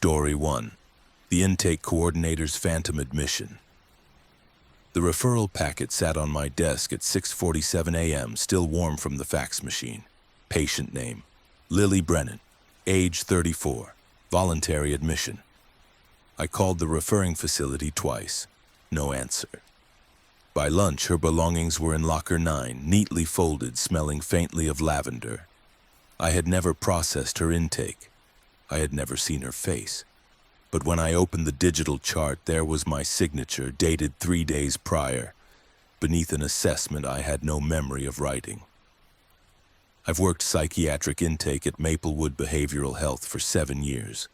Story 1. The Intake Coordinator's Phantom Admission. The referral packet sat on my desk at 6:47 a.m., still warm from the fax machine. Patient name: Lily Brennan. Age 34. Voluntary admission. I called the referring facility twice. No answer. By lunch, her belongings were in locker 9, neatly folded, smelling faintly of lavender. I had never processed her intake. I had never seen her face. But when I opened the digital chart, there was my signature, dated 3 days prior, beneath an assessment I had no memory of writing. I've worked psychiatric intake at Maplewood Behavioral Health for 7 years.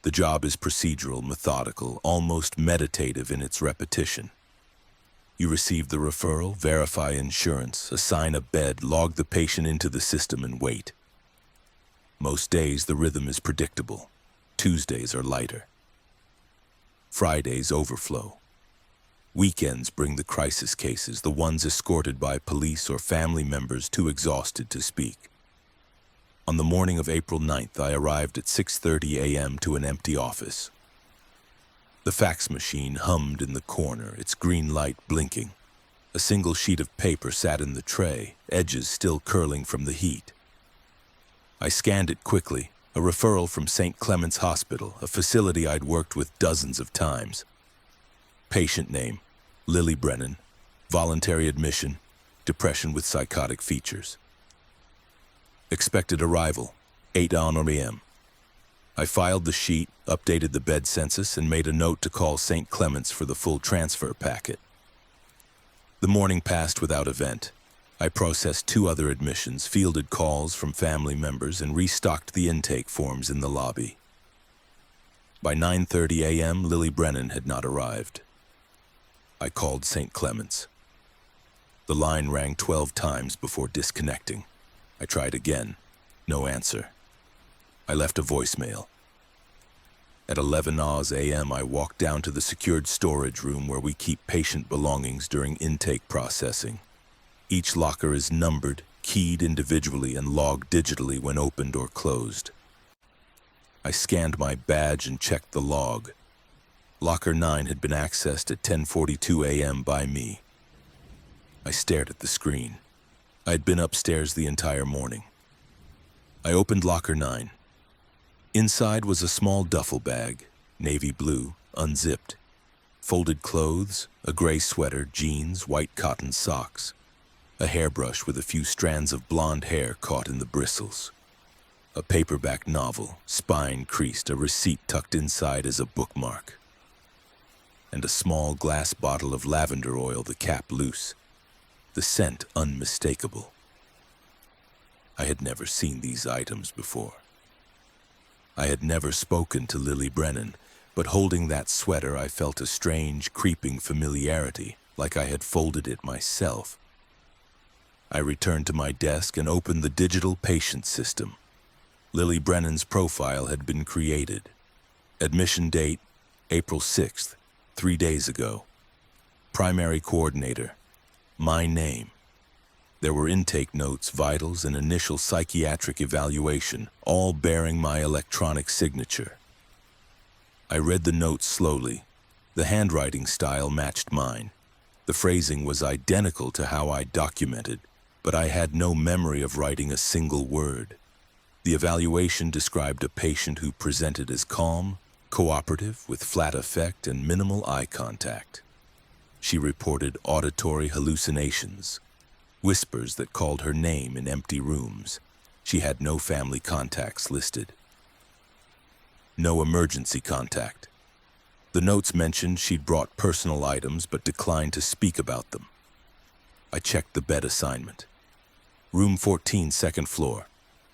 The job is procedural, methodical, almost meditative in its repetition. You receive the referral, verify insurance, assign a bed, log the patient into the system, and wait. Most days the rhythm is predictable. Tuesdays are lighter. Fridays overflow. Weekends bring the crisis cases, the ones escorted by police or family members too exhausted to speak. On the morning of April 9th, I arrived at 6:30 a.m. to an empty office. The fax machine hummed in the corner, its green light blinking. A single sheet of paper sat in the tray, edges still curling from the heat. I scanned it quickly. A referral from St. Clement's Hospital, a facility I'd worked with dozens of times. Patient name: Lily Brennan. Voluntary admission: depression with psychotic features. Expected arrival: 8 a.m. I filed the sheet, updated the bed census, and made a note to call St. Clement's for the full transfer packet. The morning passed without event. I processed 2 other admissions, fielded calls from family members, and restocked the intake forms in the lobby. By 9:30 a.m., Lily Brennan had not arrived. I called St. Clement's. The line rang 12 times before disconnecting. I tried again. No answer. I left a voicemail. At 11 a.m., I walked down to the secured storage room where we keep patient belongings during intake processing. Each locker is numbered, keyed individually, and logged digitally when opened or closed. I scanned my badge and checked the log. Locker 9 had been accessed at 10:42 a.m. by me. I stared at the screen. I had been upstairs the entire morning. I opened locker 9. Inside was a small duffel bag, navy blue, unzipped. Folded clothes, a gray sweater, jeans, white cotton socks. A hairbrush with a few strands of blonde hair caught in the bristles. A paperback novel, spine creased, a receipt tucked inside as a bookmark. And a small glass bottle of lavender oil, the cap loose. The scent unmistakable. I had never seen these items before. I had never spoken to Lily Brennan, but holding that sweater I felt a strange, creeping familiarity, like I had folded it myself. I returned to my desk and opened the digital patient system. Lily Brennan's profile had been created. Admission date: April 6th, 3 days ago. Primary coordinator: my name. There were intake notes, vitals, and initial psychiatric evaluation, all bearing my electronic signature. I read the notes slowly. The handwriting style matched mine. The phrasing was identical to how I documented, but I had no memory of writing a single word. The evaluation described a patient who presented as calm, cooperative, with flat affect and minimal eye contact. She reported auditory hallucinations, whispers that called her name in empty rooms. She had no family contacts listed. No emergency contact. The notes mentioned she'd brought personal items but declined to speak about them. I checked the bed assignment. Room 14, second floor.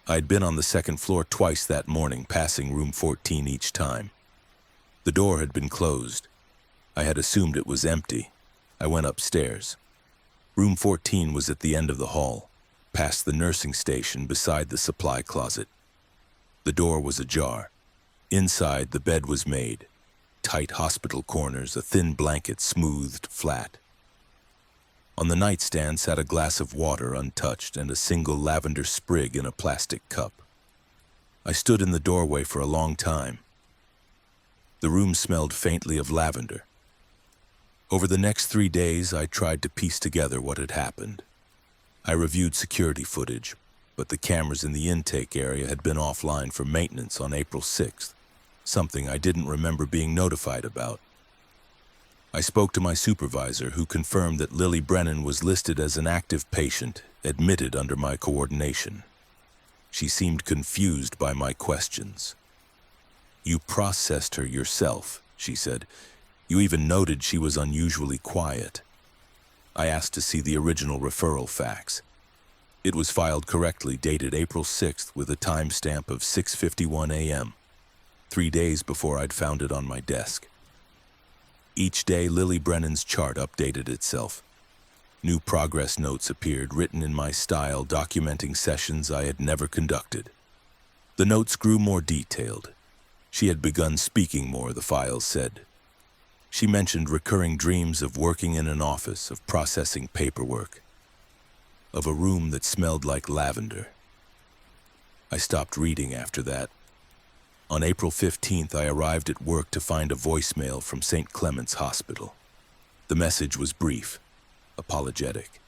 I'd been on the second floor twice that morning, passing room 14 each time. The door had been closed. I had assumed it was empty. I went upstairs. Room 14 was at the end of the hall, past the nursing station beside the supply closet. The door was ajar. Inside, the bed was made. Tight hospital corners, a thin blanket smoothed flat. On the nightstand sat a glass of water untouched and a single lavender sprig in a plastic cup. I stood in the doorway for a long time. The room smelled faintly of lavender. Over the next 3 days, I tried to piece together what had happened. I reviewed security footage, but the cameras in the intake area had been offline for maintenance on April 6th, something I didn't remember being notified about. I spoke to my supervisor, who confirmed that Lily Brennan was listed as an active patient, admitted under my coordination. She seemed confused by my questions. "You processed her yourself," she said. "You even noted she was unusually quiet." I asked to see the original referral fax. It was filed correctly, dated April 6th with a timestamp of 6:51 a.m., 3 days before I'd found it on my desk. Each day, Lily Brennan's chart updated itself. New progress notes appeared, written in my style, documenting sessions I had never conducted. The notes grew more detailed. She had begun speaking more, the files said. She mentioned recurring dreams of working in an office, of processing paperwork, of a room that smelled like lavender. I stopped reading after that. On April 15th, I arrived at work to find a voicemail from St. Clement's Hospital. The message was brief, apologetic.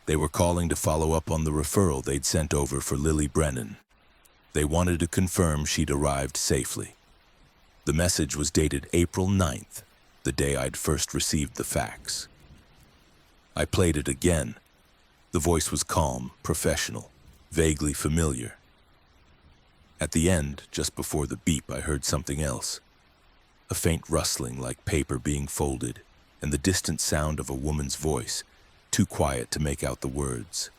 They were calling to follow up on the referral they'd sent over for Lily Brennan. They wanted to confirm she'd arrived safely. The message was dated April 9th, the day I'd first received the fax. I played it again. The voice was calm, professional, vaguely familiar. At the end, just before the beep, I heard something else. A faint rustling like paper being folded, and the distant sound of a woman's voice, too quiet to make out the words.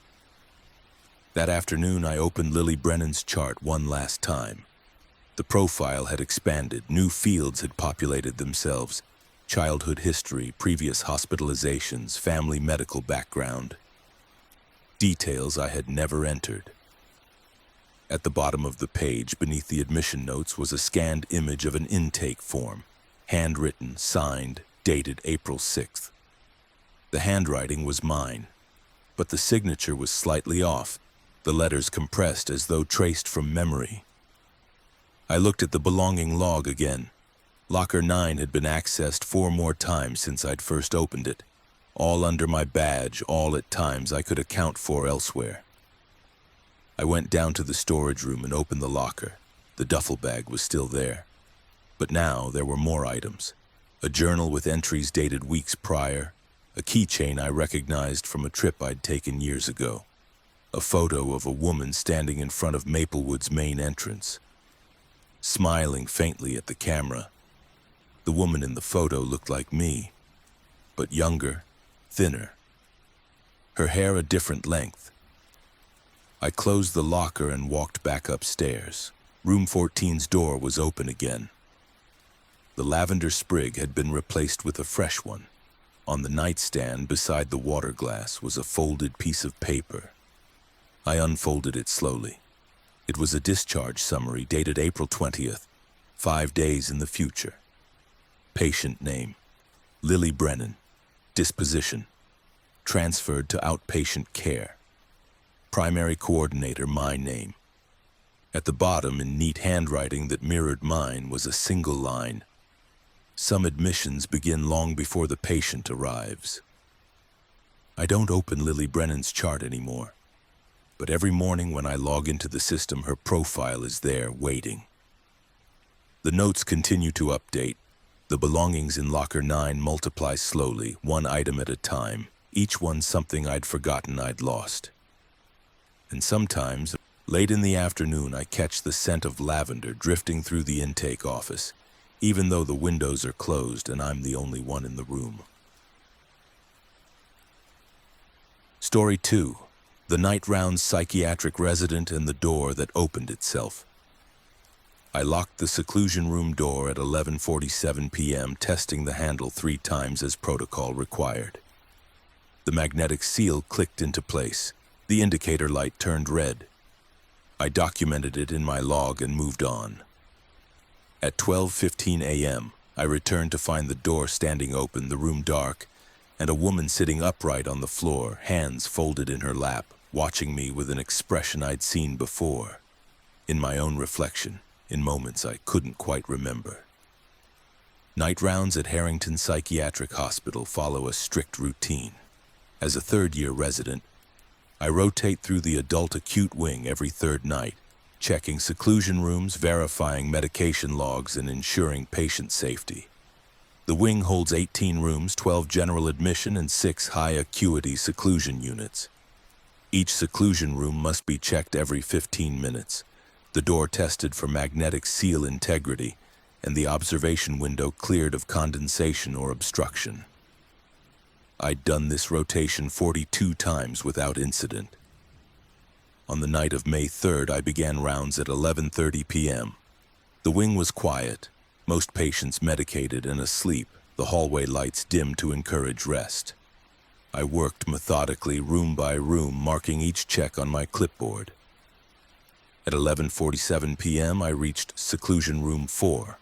That afternoon, I opened Lily Brennan's chart one last time. The profile had expanded, new fields had populated themselves: childhood history, previous hospitalizations, family medical background. Details I had never entered. At the bottom of the page, beneath the admission notes, was a scanned image of an intake form, handwritten, signed, dated April 6th. The handwriting was mine, but the signature was slightly off, the letters compressed as though traced from memory. I looked at the belonging log again. Locker 9 had been accessed 4 more times since I'd first opened it, all under my badge, all at times I could account for elsewhere. I went down to the storage room and opened the locker. The duffel bag was still there. But now there were more items. A journal with entries dated weeks prior, a keychain I recognized from a trip I'd taken years ago, a photo of a woman standing in front of Maplewood's main entrance, smiling faintly at the camera. The woman in the photo looked like me, but younger, thinner. Her hair a different length. I closed the locker and walked back upstairs. Room 14's door was open again. The lavender sprig had been replaced with a fresh one. On the nightstand beside the water glass was a folded piece of paper. I unfolded it slowly. It was a discharge summary dated April 20th, 5 days in the future. Patient name: Lily Brennan. Disposition: transferred to outpatient care. Primary coordinator, my name. At the bottom, in neat handwriting that mirrored mine, was a single line: some admissions begin long before the patient arrives. I don't open Lily Brennan's chart anymore, but every morning when I log into the system, her profile is there, waiting. The notes continue to update. The belongings in Locker 9 multiply slowly, one item at a time, each one something I'd forgotten I'd lost. And sometimes, late in the afternoon, I catch the scent of lavender drifting through the intake office, even though the windows are closed and I'm the only one in the room. Story 2. The Night Round's Psychiatric Resident and the Door That Opened Itself. I locked the seclusion room door at 11:47 p.m., testing the handle 3 times as protocol required. The magnetic seal clicked into place. The indicator light turned red. I documented it in my log and moved on. At 12:15 a.m., I returned to find the door standing open, the room dark, and a woman sitting upright on the floor, hands folded in her lap, watching me with an expression I'd seen before, in my own reflection, in moments I couldn't quite remember. Night rounds at Harrington Psychiatric Hospital follow a strict routine. As a third-year resident, I rotate through the adult acute wing every third night, checking seclusion rooms, verifying medication logs, and ensuring patient safety. The wing holds 18 rooms, 12 general admission, and 6 high-acuity seclusion units. Each seclusion room must be checked every 15 minutes, the door tested for magnetic seal integrity, and the observation window cleared of condensation or obstruction. I'd done this rotation 42 times without incident. On the night of May 3rd, I began rounds at 11:30 p.m. The wing was quiet, most patients medicated and asleep, the hallway lights dim to encourage rest. I worked methodically, room by room, marking each check on my clipboard. At 11:47 p.m., I reached seclusion room 4.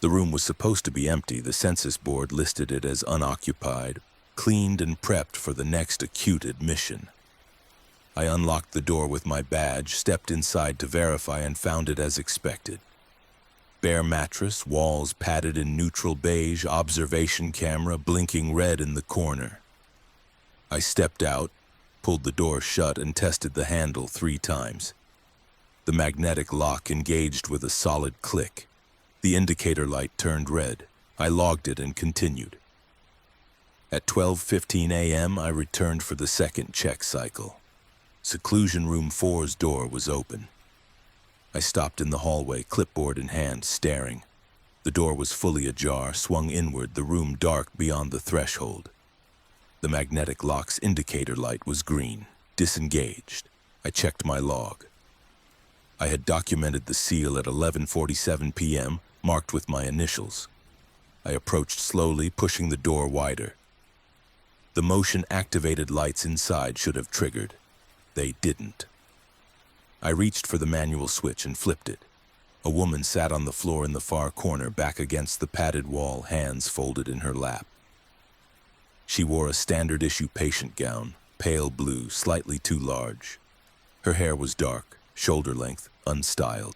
The room was supposed to be empty. The census board listed it as unoccupied, cleaned and prepped for the next acute admission. I unlocked the door with my badge, stepped inside to verify, and found it as expected. Bare mattress, walls padded in neutral beige, observation camera blinking red in the corner. I stepped out, pulled the door shut, and tested the handle 3 times. The magnetic lock engaged with a solid click. The indicator light turned red. I logged it and continued. At 12:15 a.m., I returned for the second check cycle. Seclusion room 4's door was open. I stopped in the hallway, clipboard in hand, staring. The door was fully ajar, swung inward, the room dark beyond the threshold. The magnetic lock's indicator light was green, disengaged. I checked my log. I had documented the seal at 11:47 p.m., marked with my initials. I approached slowly, pushing the door wider. The motion-activated lights inside should have triggered. They didn't. I reached for the manual switch and flipped it. A woman sat on the floor in the far corner, back against the padded wall, hands folded in her lap. She wore a standard-issue patient gown, pale blue, slightly too large. Her hair was dark, shoulder-length, unstyled.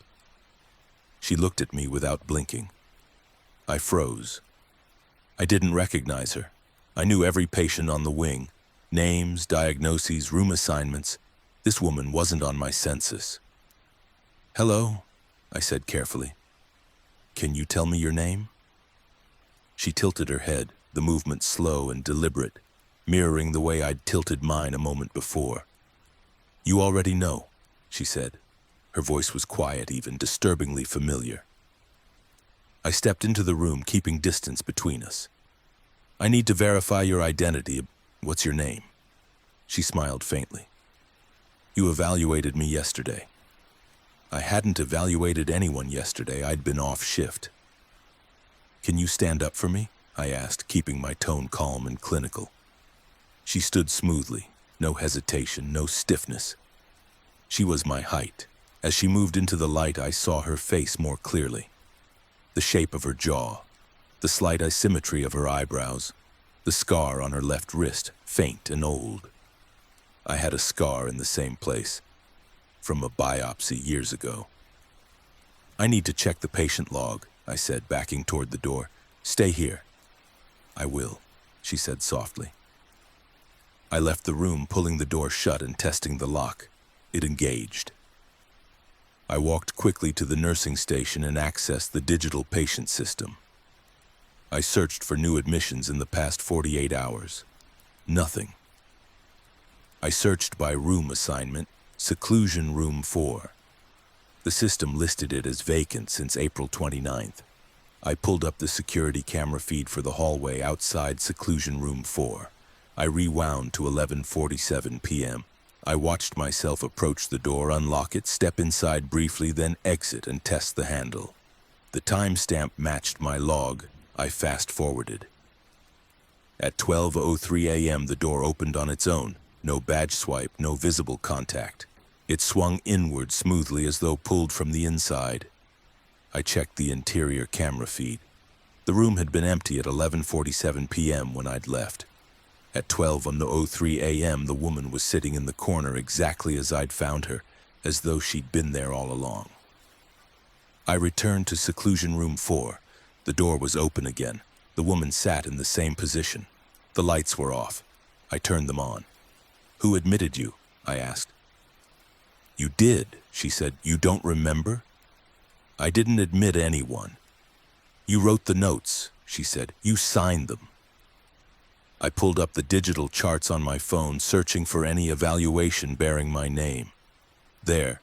She looked at me without blinking. I froze. I didn't recognize her. I knew every patient on the wing. Names, diagnoses, room assignments. This woman wasn't on my census. "Hello," I said carefully. "Can you tell me your name?" She tilted her head, the movement slow and deliberate, mirroring the way I'd tilted mine a moment before. "You already know," she said. Her voice was quiet, even disturbingly familiar. I stepped into the room, keeping distance between us. "I need to verify your identity. What's your name?" She smiled faintly. "You evaluated me yesterday." I hadn't evaluated anyone yesterday. I'd been off shift. "Can you stand up for me?" I asked, keeping my tone calm and clinical. She stood smoothly, no hesitation, no stiffness. She was my height. As she moved into the light, I saw her face more clearly. The shape of her jaw, the slight asymmetry of her eyebrows, the scar on her left wrist, faint and old. I had a scar in the same place, from a biopsy years ago. "I need to check the patient log," I said, backing toward the door. "Stay here." "I will," she said softly. I left the room, pulling the door shut and testing the lock. It engaged. I walked quickly to the nursing station and accessed the digital patient system. I searched for new admissions in the past 48 hours. Nothing. I searched by room assignment, seclusion room 4. The system listed it as vacant since April 29th. I pulled up the security camera feed for the hallway outside seclusion room 4. I rewound to 11:47 p.m. I watched myself approach the door, unlock it, step inside briefly, then exit and test the handle. The timestamp matched my log. I fast-forwarded. At 12:03 a.m., the door opened on its own. No badge swipe, no visible contact. It swung inward smoothly as though pulled from the inside. I checked the interior camera feed. The room had been empty at 11:47 p.m. when I'd left. At 12:03 a.m., the woman was sitting in the corner exactly as I'd found her, as though she'd been there all along. I returned to seclusion room 4. The door was open again. The woman sat in the same position. The lights were off. I turned them on. "Who admitted you?" I asked. "You did," she said. "You don't remember?" "I didn't admit anyone." "You wrote the notes," she said. "You signed them." I pulled up the digital charts on my phone, searching for any evaluation bearing my name. There,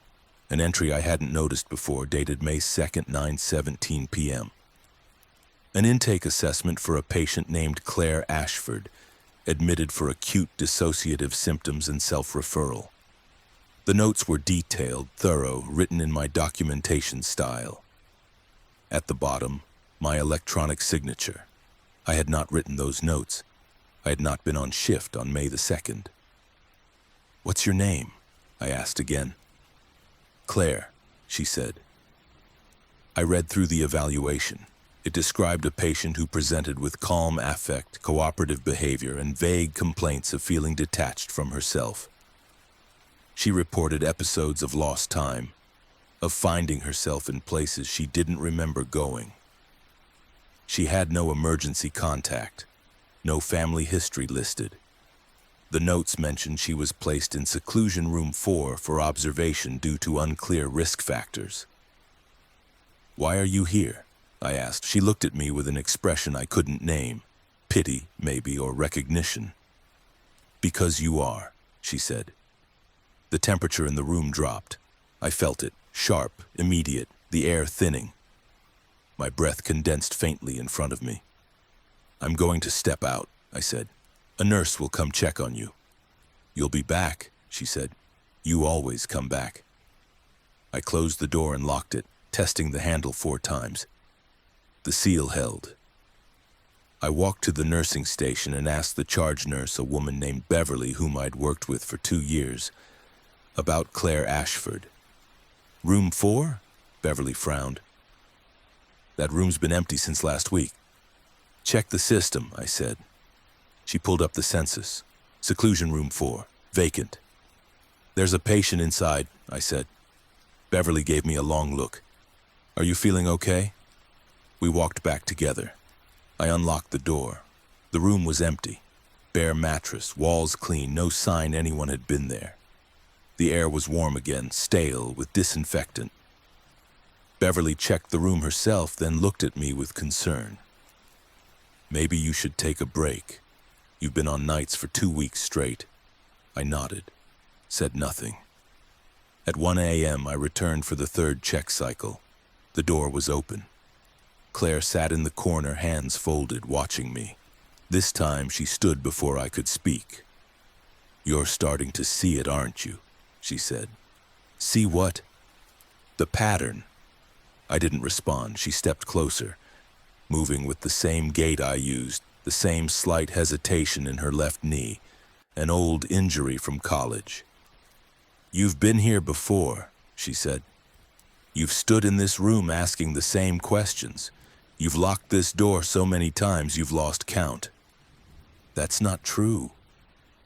an entry I hadn't noticed before, dated May 2nd, 9:17 p.m. An intake assessment for a patient named Claire Ashford, admitted for acute dissociative symptoms and self-referral. The notes were detailed, thorough, written in my documentation style. At the bottom, my electronic signature. I had not written those notes. I had not been on shift on May the 2nd. "What's your name?" I asked again. "Claire," she said. I read through the evaluation. It described a patient who presented with calm affect, cooperative behavior, and vague complaints of feeling detached from herself. She reported episodes of lost time, of finding herself in places she didn't remember going. She had no emergency contact, no family history listed. The notes mentioned she was placed in seclusion room 4 for observation due to unclear risk factors. "Why are you here?" I asked. She looked at me with an expression I couldn't name. Pity, maybe, or recognition. "Because you are," she said. The temperature in the room dropped. I felt it, sharp, immediate, the air thinning. My breath condensed faintly in front of me. "I'm going to step out," I said. "A nurse will come check on you." "You'll be back," she said. "You always come back." I closed the door and locked it, testing the handle 4 times. The seal held. I walked to the nursing station and asked the charge nurse, a woman named Beverly, whom I'd worked with for 2 years, about Claire Ashford. "Room 4? Beverly frowned. "That room's been empty since last week." "Check the system," I said. She pulled up the census. "Seclusion room 4, vacant." "There's a patient inside," I said. Beverly gave me a long look. "Are you feeling okay?" We walked back together. I unlocked the door. The room was empty. Bare mattress, walls clean, no sign anyone had been there. The air was warm again, stale, with disinfectant. Beverly checked the room herself, then looked at me with concern. "Maybe you should take a break. You've been on nights for 2 weeks straight." I nodded, said nothing. At 1 a.m., I returned for the 3rd check cycle. The door was open. Claire sat in the corner, hands folded, watching me. This time she stood before I could speak. "You're starting to see it, aren't you?" she said. "See what?" "The pattern." I didn't respond. She stepped closer, moving with the same gait I used, the same slight hesitation in her left knee, an old injury from college. "You've been here before," she said. "You've stood in this room asking the same questions. You've locked this door so many times you've lost count." "That's not true."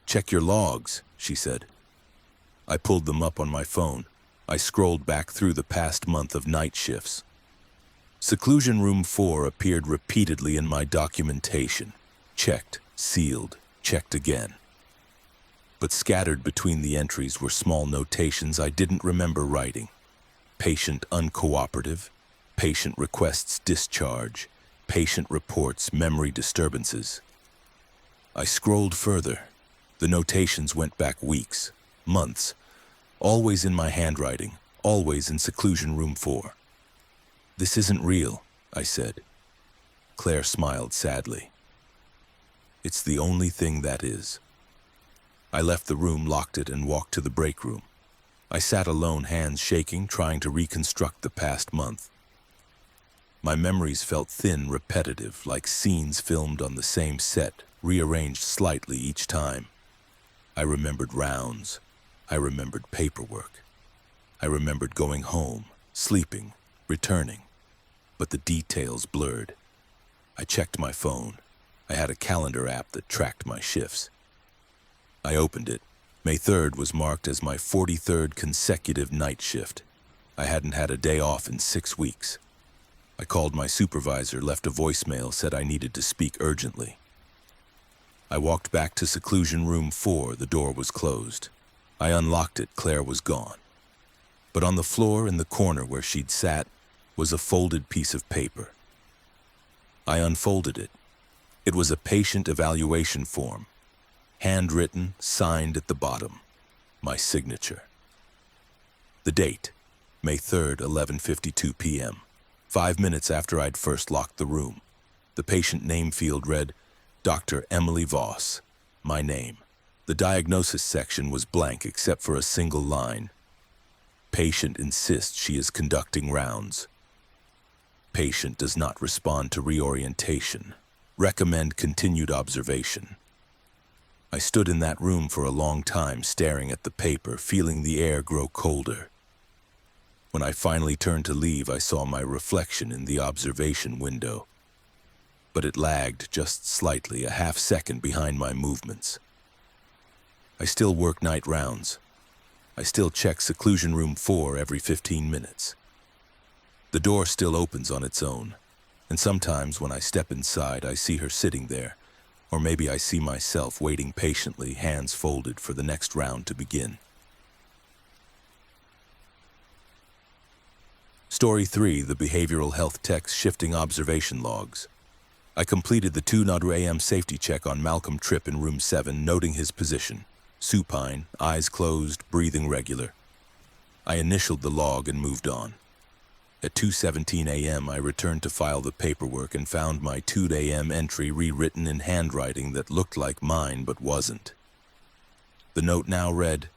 "Check your logs," she said. I pulled them up on my phone. I scrolled back through the past month of night shifts. Seclusion room 4 appeared repeatedly in my documentation. Checked, sealed, checked again. But scattered between the entries were small notations I didn't remember writing. Patient uncooperative. Patient requests discharge. Patient reports memory disturbances. I scrolled further. The notations went back weeks, months, always in my handwriting, always in seclusion room 4. "This isn't real," I said. Claire smiled sadly. "It's the only thing that is." I left the room, locked it, and walked to the break room. I sat alone, hands shaking, trying to reconstruct the past month. My memories felt thin, repetitive, like scenes filmed on the same set, rearranged slightly each time. I remembered rounds. I remembered paperwork. I remembered going home, sleeping, returning. But the details blurred. I checked my phone. I had a calendar app that tracked my shifts. I opened it. May 3rd was marked as my 43rd consecutive night shift. I hadn't had a day off in 6 weeks. I called my supervisor, left a voicemail, said I needed to speak urgently. I walked back to seclusion room 4. The door was closed. I unlocked it. Claire was gone. But on the floor in the corner where she'd sat was a folded piece of paper. I unfolded it. It was a patient evaluation form, handwritten, signed at the bottom, my signature. The date, May 3rd, 11:52 p.m., 5 minutes after I'd first locked the room. The patient name field read, Dr. Emily Voss, my name. The diagnosis section was blank except for a single line. Patient insists she is conducting rounds. Patient does not respond to reorientation. Recommend continued observation. I stood in that room for a long time, staring at the paper, feeling the air grow colder. When I finally turned to leave, I saw my reflection in the observation window. But it lagged just slightly, a half second behind my movements. I still work night rounds. I still check seclusion room 4 every 15 minutes. The door still opens on its own, and sometimes when I step inside, I see her sitting there, or maybe I see myself waiting patiently, hands folded, for the next round to begin. Story 3, the behavioral health tech's shifting observation logs. I completed the 2:00 a.m. safety check on Malcolm Tripp in room 7, noting his position. Supine, eyes closed, breathing regular. I initialed the log and moved on. At 2:17 a.m., I returned to file the paperwork and found my 2 a.m. entry rewritten in handwriting that looked like mine but wasn't. The note now read,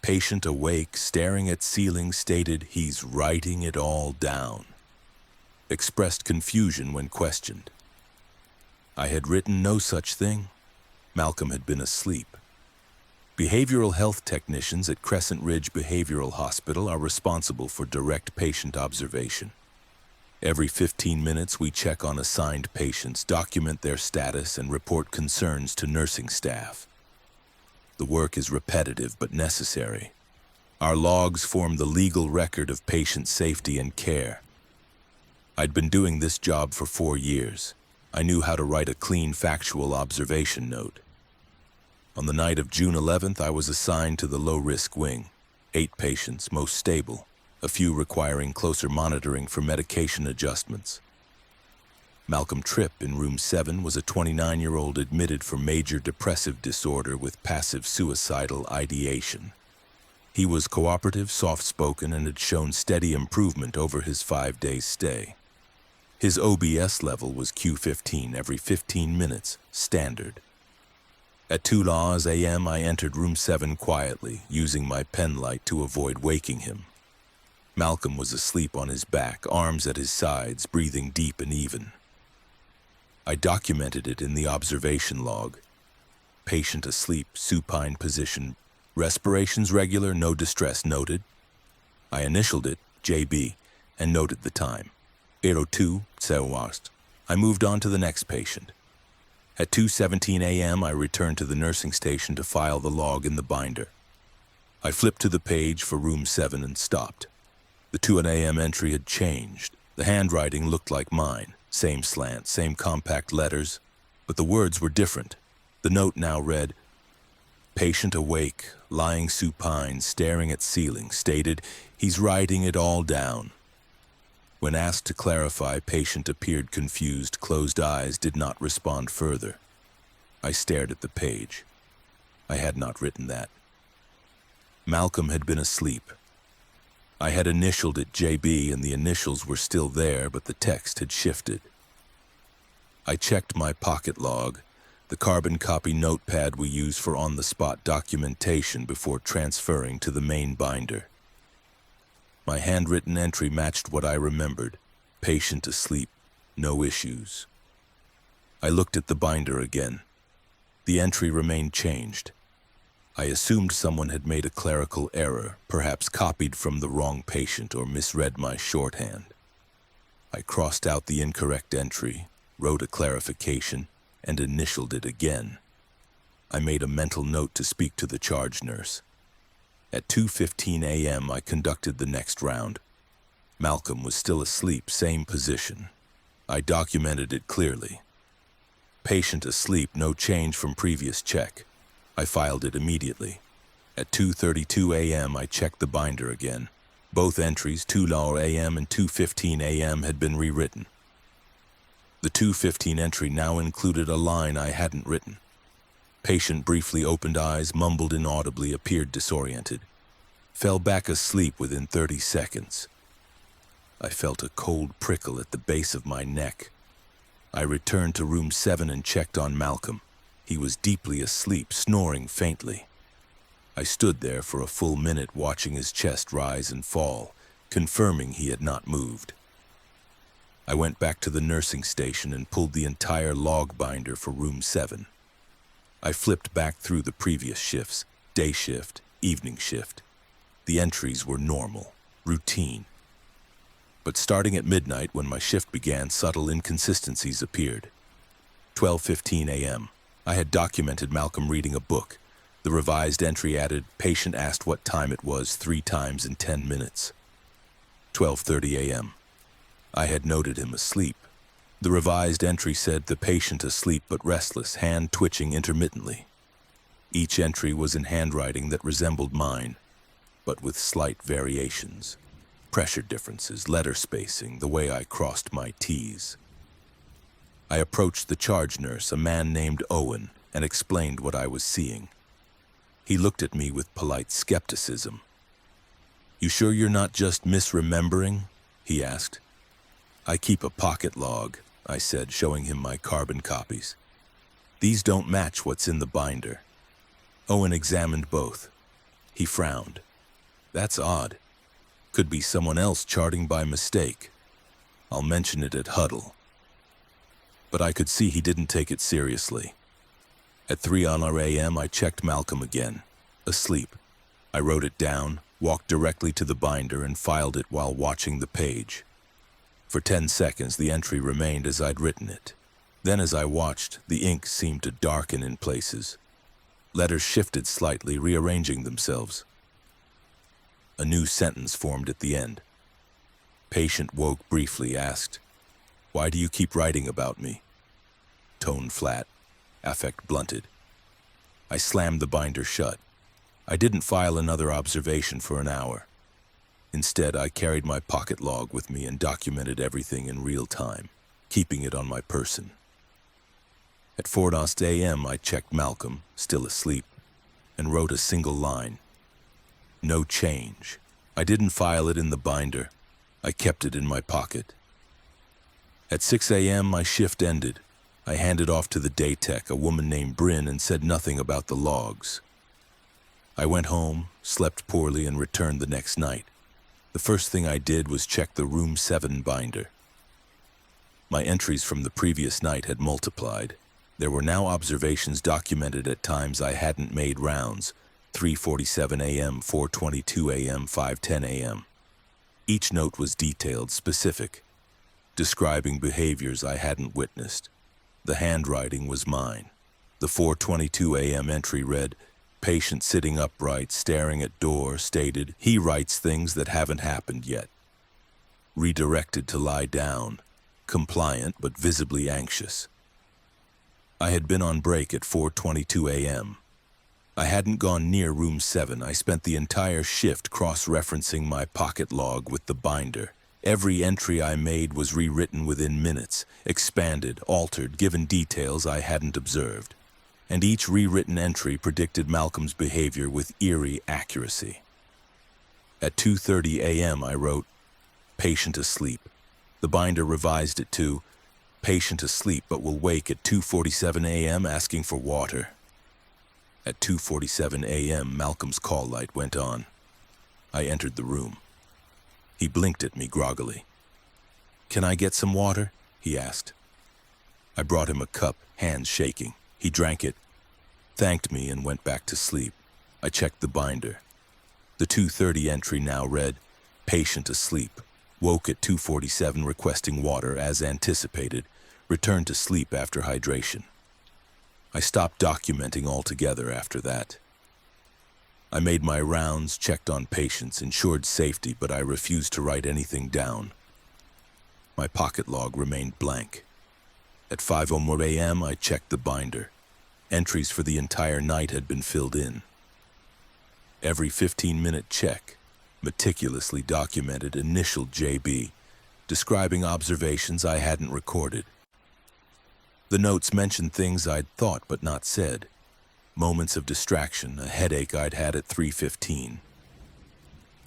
Patient awake, staring at ceiling, stated he's writing it all down. Expressed confusion when questioned. I had written no such thing. Malcolm had been asleep. Behavioral health technicians at Crescent Ridge Behavioral Hospital are responsible for direct patient observation. Every 15 minutes, we check on assigned patients, document their status, and report concerns to nursing staff. The work is repetitive but necessary. Our logs form the legal record of patient safety and care. I'd been doing this job for 4 years. I knew how to write a clean, factual observation note. On the night of June 11th, I was assigned to the low-risk wing. 8 patients, most stable, a few requiring closer monitoring for medication adjustments. Malcolm Tripp in room 7 was a 29-year-old admitted for major depressive disorder with passive suicidal ideation. He was cooperative, soft-spoken, and had shown steady improvement over his 5-day stay. His OBS level was Q15 every 15 minutes, standard. At 2:00 a.m., I entered room 7 quietly, using my pen light to avoid waking him. Malcolm was asleep on his back, arms at his sides, breathing deep and even. I documented it in the observation log. Patient asleep, supine position, respirations regular, no distress noted. I initialed it, JB, and noted the time. 8:02, Sewast. I moved on to the next patient. At 2:17 a.m., I returned to the nursing station to file the log in the binder. I flipped to the page for room 7 and stopped. The 2 a.m. entry had changed. The handwriting looked like mine. Same slant, same compact letters, but the words were different. The note now read, Patient awake, lying supine, staring at ceiling, stated he's writing it all down. When asked to clarify, patient appeared confused, closed eyes, did not respond further. I stared at the page. I had not written that. Malcolm had been asleep. I had initialed it JB and the initials were still there, but the text had shifted. I checked my pocket log, the carbon copy notepad we use for on-the-spot documentation before transferring to the main binder. My handwritten entry matched what I remembered. Patient asleep, no issues. I looked at the binder again. The entry remained changed. I assumed someone had made a clerical error, perhaps copied from the wrong patient or misread my shorthand. I crossed out the incorrect entry, wrote a clarification, and initialed it again. I made a mental note to speak to the charge nurse. At 2:15 a.m., I conducted the next round. Malcolm was still asleep, same position. I documented it clearly. Patient asleep, no change from previous check. I filed it immediately. At 2:32 a.m. I checked the binder again. Both entries, 2 a.m. and 2:15 a.m. had been rewritten. The 2:15 entry now included a line I hadn't written. Patient briefly opened eyes, mumbled inaudibly, appeared disoriented. Fell back asleep within 30 seconds. I felt a cold prickle at the base of my neck. I returned to room 7 and checked on Malcolm. He was deeply asleep, snoring faintly. I stood there for a full minute watching his chest rise and fall, confirming he had not moved. I went back to the nursing station and pulled the entire log binder for room 7. I flipped back through the previous shifts, day shift, evening shift. The entries were normal, routine. But starting at midnight when my shift began, subtle inconsistencies appeared. 12:15 a.m. I had documented Malcolm reading a book. The revised entry added, patient asked what time it was 3 times in 10 minutes. 12:30 a.m. I had noted him asleep. The revised entry said the patient asleep but restless, hand twitching intermittently. Each entry was in handwriting that resembled mine, but with slight variations. Pressure differences, letter spacing, the way I crossed my T's. I approached the charge nurse, a man named Owen, and explained what I was seeing. He looked at me with polite skepticism. "You sure you're not just misremembering?" he asked. "I keep a pocket log," I said, showing him my carbon copies. "These don't match what's in the binder." Owen examined both. He frowned. "That's odd. Could be someone else charting by mistake. I'll mention it at huddle." But I could see he didn't take it seriously. At 3 a.m. I checked Malcolm again, asleep. I wrote it down, walked directly to the binder, and filed it while watching the page. For 10 seconds, the entry remained as I'd written it. Then as I watched, the ink seemed to darken in places. Letters shifted slightly, rearranging themselves. A new sentence formed at the end. Patient woke briefly, asked, "Why do you keep writing about me?" Tone flat, affect blunted. I slammed the binder shut. I didn't file another observation for an hour. Instead, I carried my pocket log with me and documented everything in real time, keeping it on my person. At 4 a.m., I checked Malcolm, still asleep, and wrote a single line. No change. I didn't file it in the binder. I kept it in my pocket. At 6 a.m., my shift ended. I handed off to the day tech, a woman named Bryn, and said nothing about the logs. I went home, slept poorly, and returned the next night. The first thing I did was check the room 7 binder. My entries from the previous night had multiplied. There were now observations documented at times I hadn't made rounds: 3:47 a.m., 4:22 a.m., 5:10 a.m. Each note was detailed, specific, describing behaviors I hadn't witnessed. The handwriting was mine. The 4:22 a.m. entry read, patient sitting upright, staring at door, stated, he writes things that haven't happened yet. Redirected to lie down, compliant but visibly anxious. I had been on break at 4:22 a.m. I hadn't gone near room 7. I spent the entire shift cross-referencing my pocket log with the binder. Every entry I made was rewritten within minutes, expanded, altered, given details I hadn't observed. And each rewritten entry predicted Malcolm's behavior with eerie accuracy. At 2:30 a.m. I wrote, patient asleep. The binder revised it to, patient asleep but will wake at 2:47 a.m. asking for water. At 2:47 a.m. Malcolm's call light went on. I entered the room. He blinked at me groggily. "Can I get some water?" he asked. I brought him a cup, hands shaking. He drank it, thanked me, and went back to sleep. I checked the binder. The 2:30 entry now read, patient asleep, woke at 2:47 requesting water as anticipated, returned to sleep after hydration. I stopped documenting altogether after that. I made my rounds, checked on patients, ensured safety, but I refused to write anything down. My pocket log remained blank. At 5:00 a.m., I checked the binder. Entries for the entire night had been filled in. Every 15-minute check, meticulously documented initial JB, describing observations I hadn't recorded. The notes mentioned things I'd thought but not said. Moments of distraction, a headache I'd had at 3:15.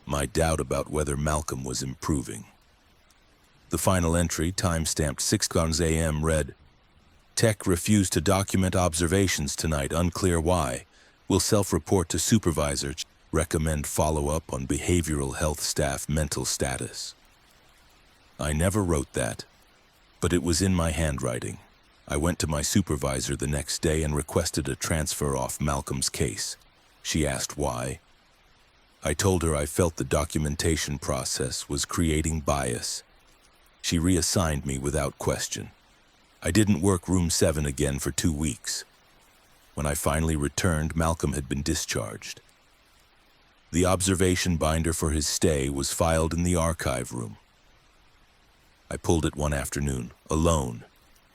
My doubt about whether Malcolm was improving. The final entry, time-stamped 6:00 a.m., read, "Tech refused to document observations tonight, unclear why. Will self-report to supervisor. Recommend follow-up on behavioral health staff mental status." I never wrote that, but it was in my handwriting. I went to my supervisor the next day and requested a transfer off Malcolm's case. She asked why. I told her I felt the documentation process was creating bias. She reassigned me without question. I didn't work room 7 again for 2 weeks. When I finally returned, Malcolm had been discharged. The observation binder for his stay was filed in the archive room. I pulled it one afternoon, alone,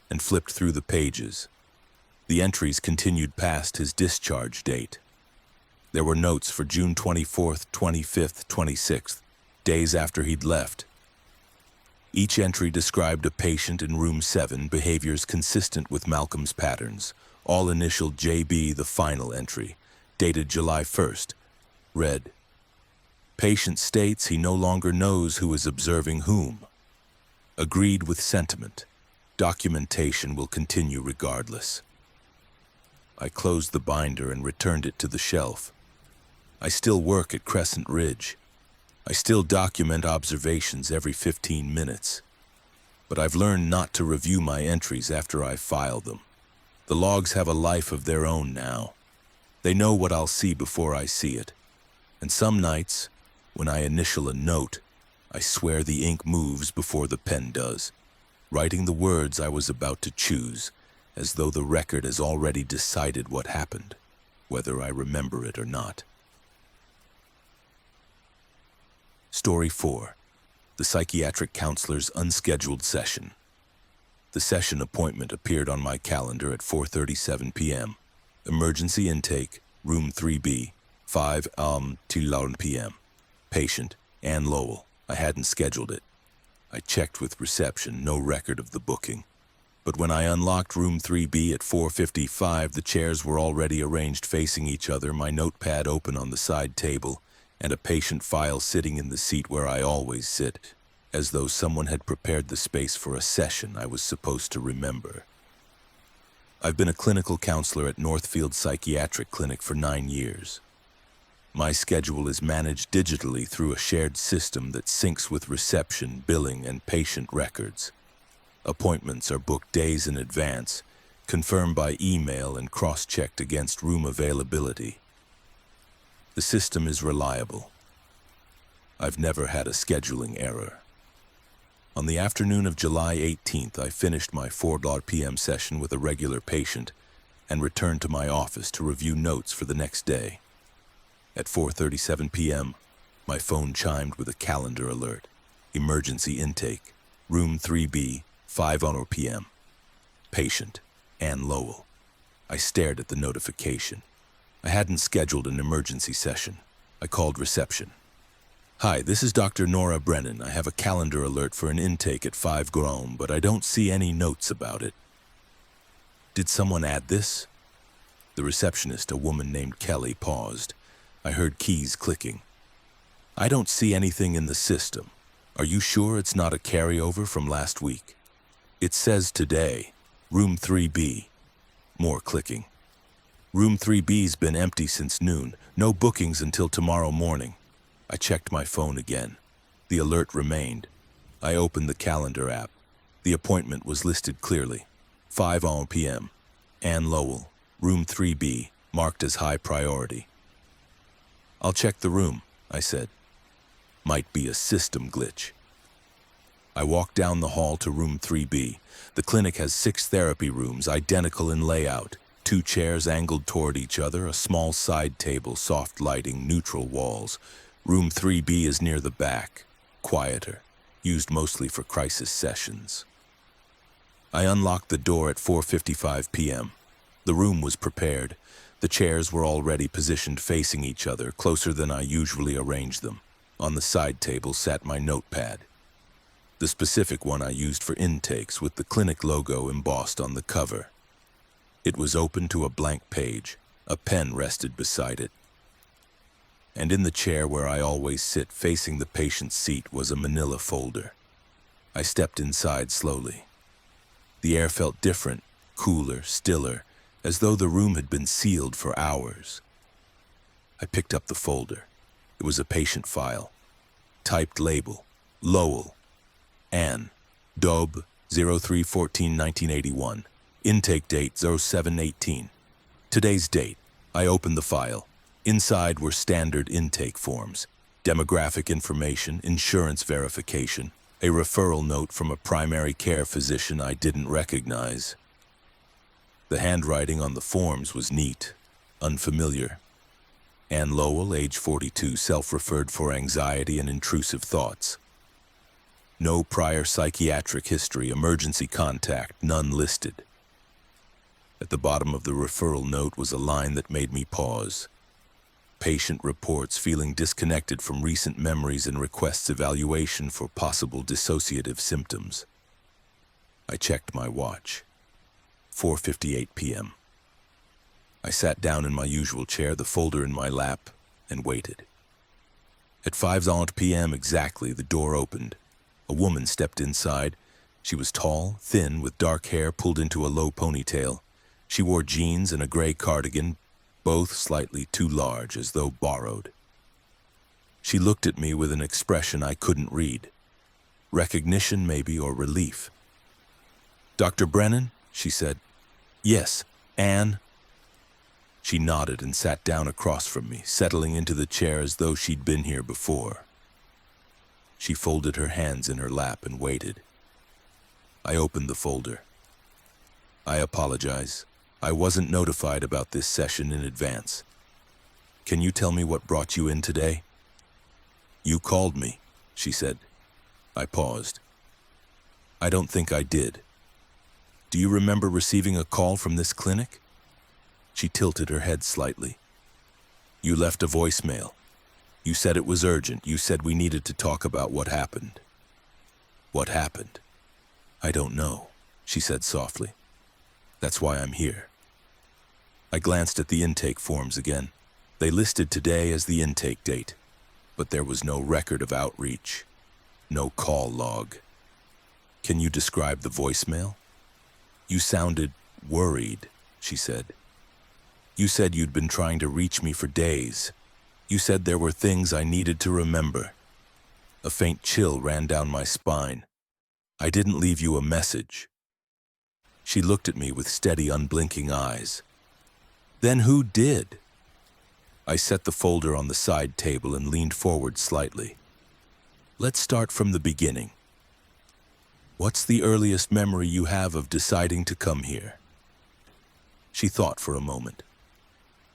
and flipped through the pages. The entries continued past his discharge date. There were notes for June 24th, 25th, 26th, days after he'd left. Each entry described a patient in room 7, behaviors consistent with Malcolm's patterns. All initial JB, the final entry, dated July 1st, read, "Patient states he no longer knows who is observing whom. Agreed with sentiment. Documentation will continue regardless." I closed the binder and returned it to the shelf. I still work at Crescent Ridge. I still document observations every 15 minutes. But I've learned not to review my entries after I file them. The logs have a life of their own now. They know what I'll see before I see it. And some nights, when I initial a note, I swear the ink moves before the pen does, writing the words I was about to choose, as though the record has already decided what happened, whether I remember it or not. Story 4. The psychiatric counselor's unscheduled session. The session appointment appeared on my calendar at 4:37 p.m. Emergency intake, room 3B, 5:11 p.m. Patient, Ann Lowell. I hadn't scheduled it. I checked with reception, no record of the booking. But when I unlocked room 3B at 4:55, the chairs were already arranged facing each other, my notepad open on the side table, and a patient file sitting in the seat where I always sit, as though someone had prepared the space for a session I was supposed to remember. I've been a clinical counselor at Northfield Psychiatric Clinic for 9 years. My schedule is managed digitally through a shared system that syncs with reception, billing, and patient records. Appointments are booked days in advance, confirmed by email and cross-checked against room availability. The system is reliable. I've never had a scheduling error. On the afternoon of July 18th, I finished my 4 p.m. session with a regular patient and returned to my office to review notes for the next day. At 4:37 p.m., my phone chimed with a calendar alert. Emergency intake, room 3B, 5:00 p.m. Patient, Ann Lowell. I stared at the notification. I hadn't scheduled an emergency session. I called reception. "Hi, this is Dr. Nora Brennan. I have a calendar alert for an intake at 5:00, but I don't see any notes about it." "Did someone add this?" The receptionist, a woman named Kelly, paused. I heard keys clicking. "I don't see anything in the system. Are you sure it's not a carryover from last week?" "It says today, room 3B. More clicking. "Room 3B's been empty since noon. No bookings until tomorrow morning." I checked my phone again. The alert remained. I opened the calendar app. The appointment was listed clearly. 5:00 p.m. Ann Lowell, room 3B, marked as high priority. "I'll check the room," I said. Might be a system glitch. I walked down the hall to room 3B. The clinic has 6 therapy rooms, identical in layout. 2 chairs angled toward each other, a small side table, soft lighting, neutral walls. Room 3B is near the back, quieter, used mostly for crisis sessions. I unlocked the door at 4:55 p.m. The room was prepared. The chairs were already positioned facing each other, closer than I usually arranged them. On the side table sat my notepad, the specific one I used for intakes, with the clinic logo embossed on the cover. It was open to a blank page. A pen rested beside it. And in the chair where I always sit, facing the patient's seat, was a manila folder. I stepped inside slowly. The air felt different, cooler, stiller, as though the room had been sealed for hours. I picked up the folder. It was a patient file. Typed label, Lowell, Ann, Dob, 03/14/1981. Intake date 07/18. Today's date. I opened the file. Inside were standard intake forms, demographic information, insurance verification, a referral note from a primary care physician I didn't recognize. The handwriting on the forms was neat, unfamiliar. Ann Lowell, age 42, self-referred for anxiety and intrusive thoughts. No prior psychiatric history, emergency contact, none listed. At the bottom of the referral note was a line that made me pause. Patient reports feeling disconnected from recent memories and requests evaluation for possible dissociative symptoms. I checked my watch. 4:58 p.m. I sat down in my usual chair, the folder in my lap, and waited. At 5:00 p.m. exactly, the door opened. A woman stepped inside. She was tall, thin, with dark hair pulled into a low ponytail. She wore jeans and a gray cardigan, both slightly too large, as though borrowed. She looked at me with an expression I couldn't read. Recognition, maybe, or relief. "Dr. Brennan?" she said. "Yes, Ann." She nodded and sat down across from me, settling into the chair as though she'd been here before. She folded her hands in her lap and waited. I opened the folder. "I apologize. I wasn't notified about this session in advance. Can you tell me what brought you in today?" "You called me," she said. I paused. "I don't think I did. Do you remember receiving a call from this clinic?" She tilted her head slightly. "You left a voicemail. You said it was urgent. You said we needed to talk about what happened." "What happened?" "I don't know," she said softly. "That's why I'm here." I glanced at the intake forms again. They listed today as the intake date, but there was no record of outreach, no call log. "Can you describe the voicemail?" "You sounded worried," she said. "You said you'd been trying to reach me for days. You said there were things I needed to remember." A faint chill ran down my spine. "I didn't leave you a message." She looked at me with steady, unblinking eyes. "Then who did?" I set the folder on the side table and leaned forward slightly. "Let's start from the beginning. What's the earliest memory you have of deciding to come here?" She thought for a moment.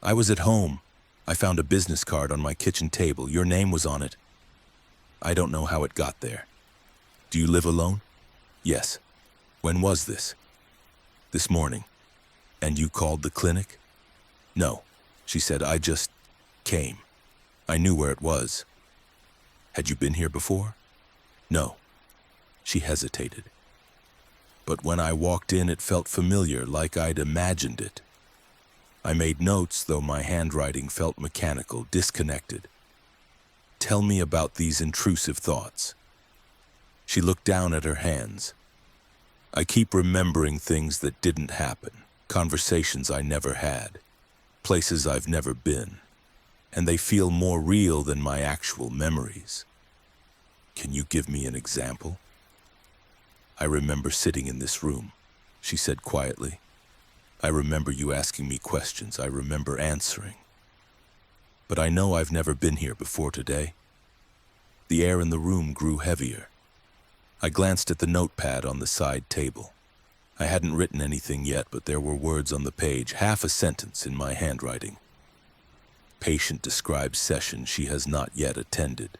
"I was at home. I found a business card on my kitchen table. Your name was on it. I don't know how it got there." "Do you live alone?" "Yes." "When was this?" "This morning." "And you called the clinic?" "No," she said. "I just came. I knew where it was." "Had you been here before?" "No." She hesitated. "But when I walked in, it felt familiar, like I'd imagined it." I made notes, though my handwriting felt mechanical, disconnected. "Tell me about these intrusive thoughts." She looked down at her hands. "I keep remembering things that didn't happen, conversations I never had, places I've never been, and they feel more real than my actual memories." "Can you give me an example?" "I remember sitting in this room," she said quietly. "I remember you asking me questions. I remember answering. But I know I've never been here before today." The air in the room grew heavier. I glanced at the notepad on the side table. I hadn't written anything yet, but there were words on the page, half a sentence in my handwriting. Patient describes session she has not yet attended.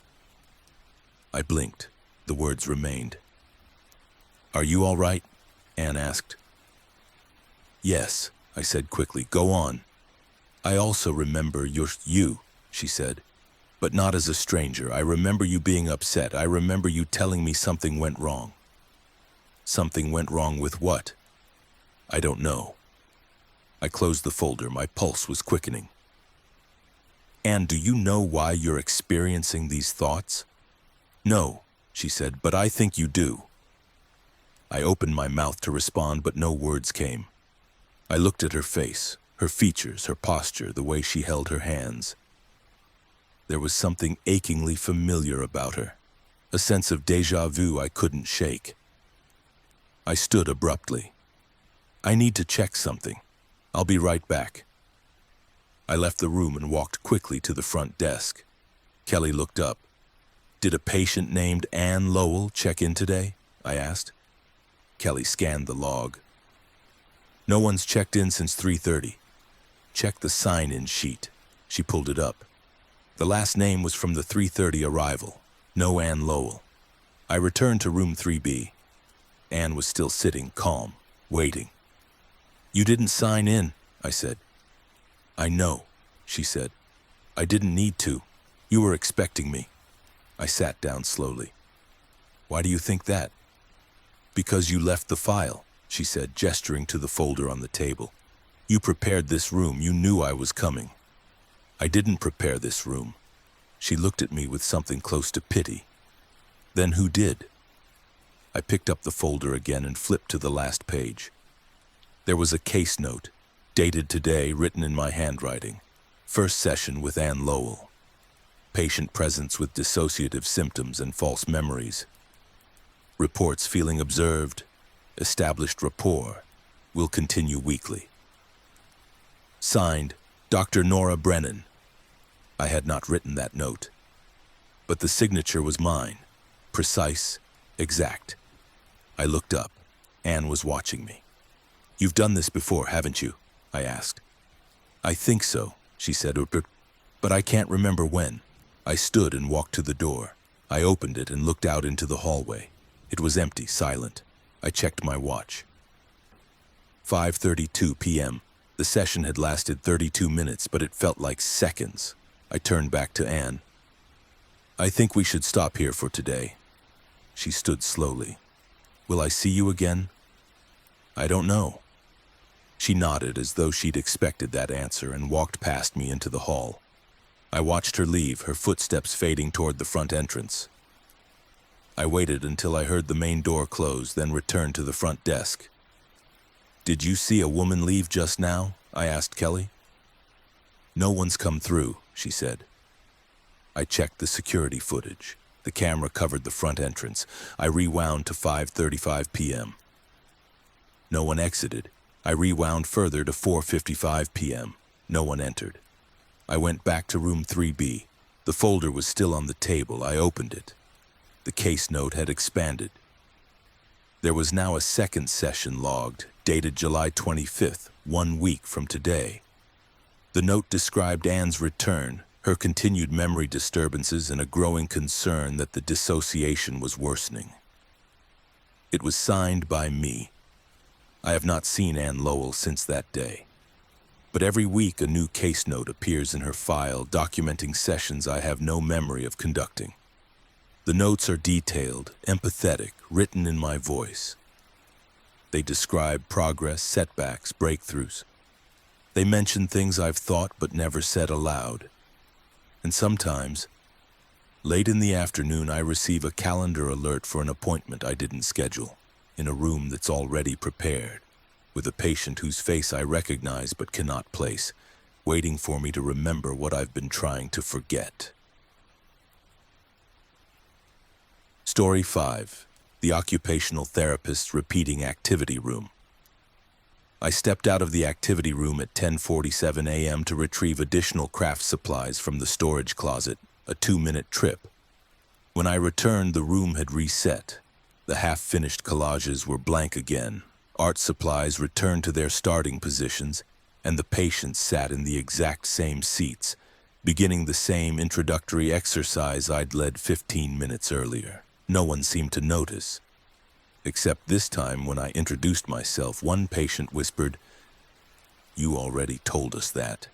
I blinked. The words remained. "Are you all right?" Anne asked. "Yes," I said quickly. "Go on." "I also remember you," she said. "But not as a stranger. I remember you being upset. I remember you telling me something went wrong." "Something went wrong with what?" "I don't know." I closed the folder. My pulse was quickening. "Anne, do you know why you're experiencing these thoughts?" "No," she said, "but I think you do." I opened my mouth to respond, but no words came. I looked at her face, her features, her posture, the way she held her hands. There was something achingly familiar about her, a sense of déjà vu I couldn't shake. I stood abruptly. "I need to check something. I'll be right back." I left the room and walked quickly to the front desk. Kelly looked up. "Did a patient named Anne Lowell check in today?" I asked. Kelly scanned the log. "No one's checked in since 3:30. Check the sign-in sheet." She pulled it up. The last name was from the 3:30 arrival. No Anne Lowell. I returned to room 3B. Anne was still sitting, calm, waiting. "You didn't sign in," I said. "I know," she said. "I didn't need to. You were expecting me." I sat down slowly. "Why do you think that?" "Because you left the file," she said, gesturing to the folder on the table. "You prepared this room. You knew I was coming." "I didn't prepare this room." She looked at me with something close to pity. "Then who did?" I picked up the folder again and flipped to the last page. There was a case note, dated today, written in my handwriting. First session with Anne Lowell. Patient presence with dissociative symptoms and false memories. Reports feeling observed. Established rapport. Will continue weekly. Signed, Dr. Nora Brennan. I had not written that note. But the signature was mine. Precise, exact. I looked up. Anne was watching me. "You've done this before, haven't you?" I asked. "I think so," she said, "but I can't remember when." I stood and walked to the door. I opened it and looked out into the hallway. It was empty, silent. I checked my watch. 5:32 p.m. The session had lasted 32 minutes, but it felt like seconds. I turned back to Anne. "I think we should stop here for today." She stood slowly. "Will I see you again?" "I don't know." She nodded as though she'd expected that answer and walked past me into the hall. I watched her leave, her footsteps fading toward the front entrance. I waited until I heard the main door close, then returned to the front desk. "Did you see a woman leave just now?" I asked Kelly. "No one's come through," she said. I checked the security footage. The camera covered the front entrance. I rewound to 5:35 p.m. No one exited. I rewound further to 4:55 p.m. No one entered. I went back to room 3B. The folder was still on the table. I opened it. The case note had expanded. There was now a second session logged, dated July 25th, 1 week from today. The note described Anne's return, her continued memory disturbances, and a growing concern that the dissociation was worsening. It was signed by me. I have not seen Anne Lowell since that day. But every week a new case note appears in her file documenting sessions I have no memory of conducting. The notes are detailed, empathetic, written in my voice. They describe progress, setbacks, breakthroughs. They mention things I've thought but never said aloud. And sometimes, late in the afternoon, I receive a calendar alert for an appointment I didn't schedule, in a room that's already prepared, with a patient whose face I recognize but cannot place, waiting for me to remember what I've been trying to forget. Story 5. The Occupational Therapist's Repeating Activity Room. I stepped out of the activity room at 10:47 a.m. to retrieve additional craft supplies from the storage closet, a 2-minute trip. When I returned, the room had reset. The half-finished collages were blank again. Art supplies returned to their starting positions, and the patients sat in the exact same seats, beginning the same introductory exercise I'd led 15 minutes earlier. No one seemed to notice. Except this time, when I introduced myself, one patient whispered, "You already told us that."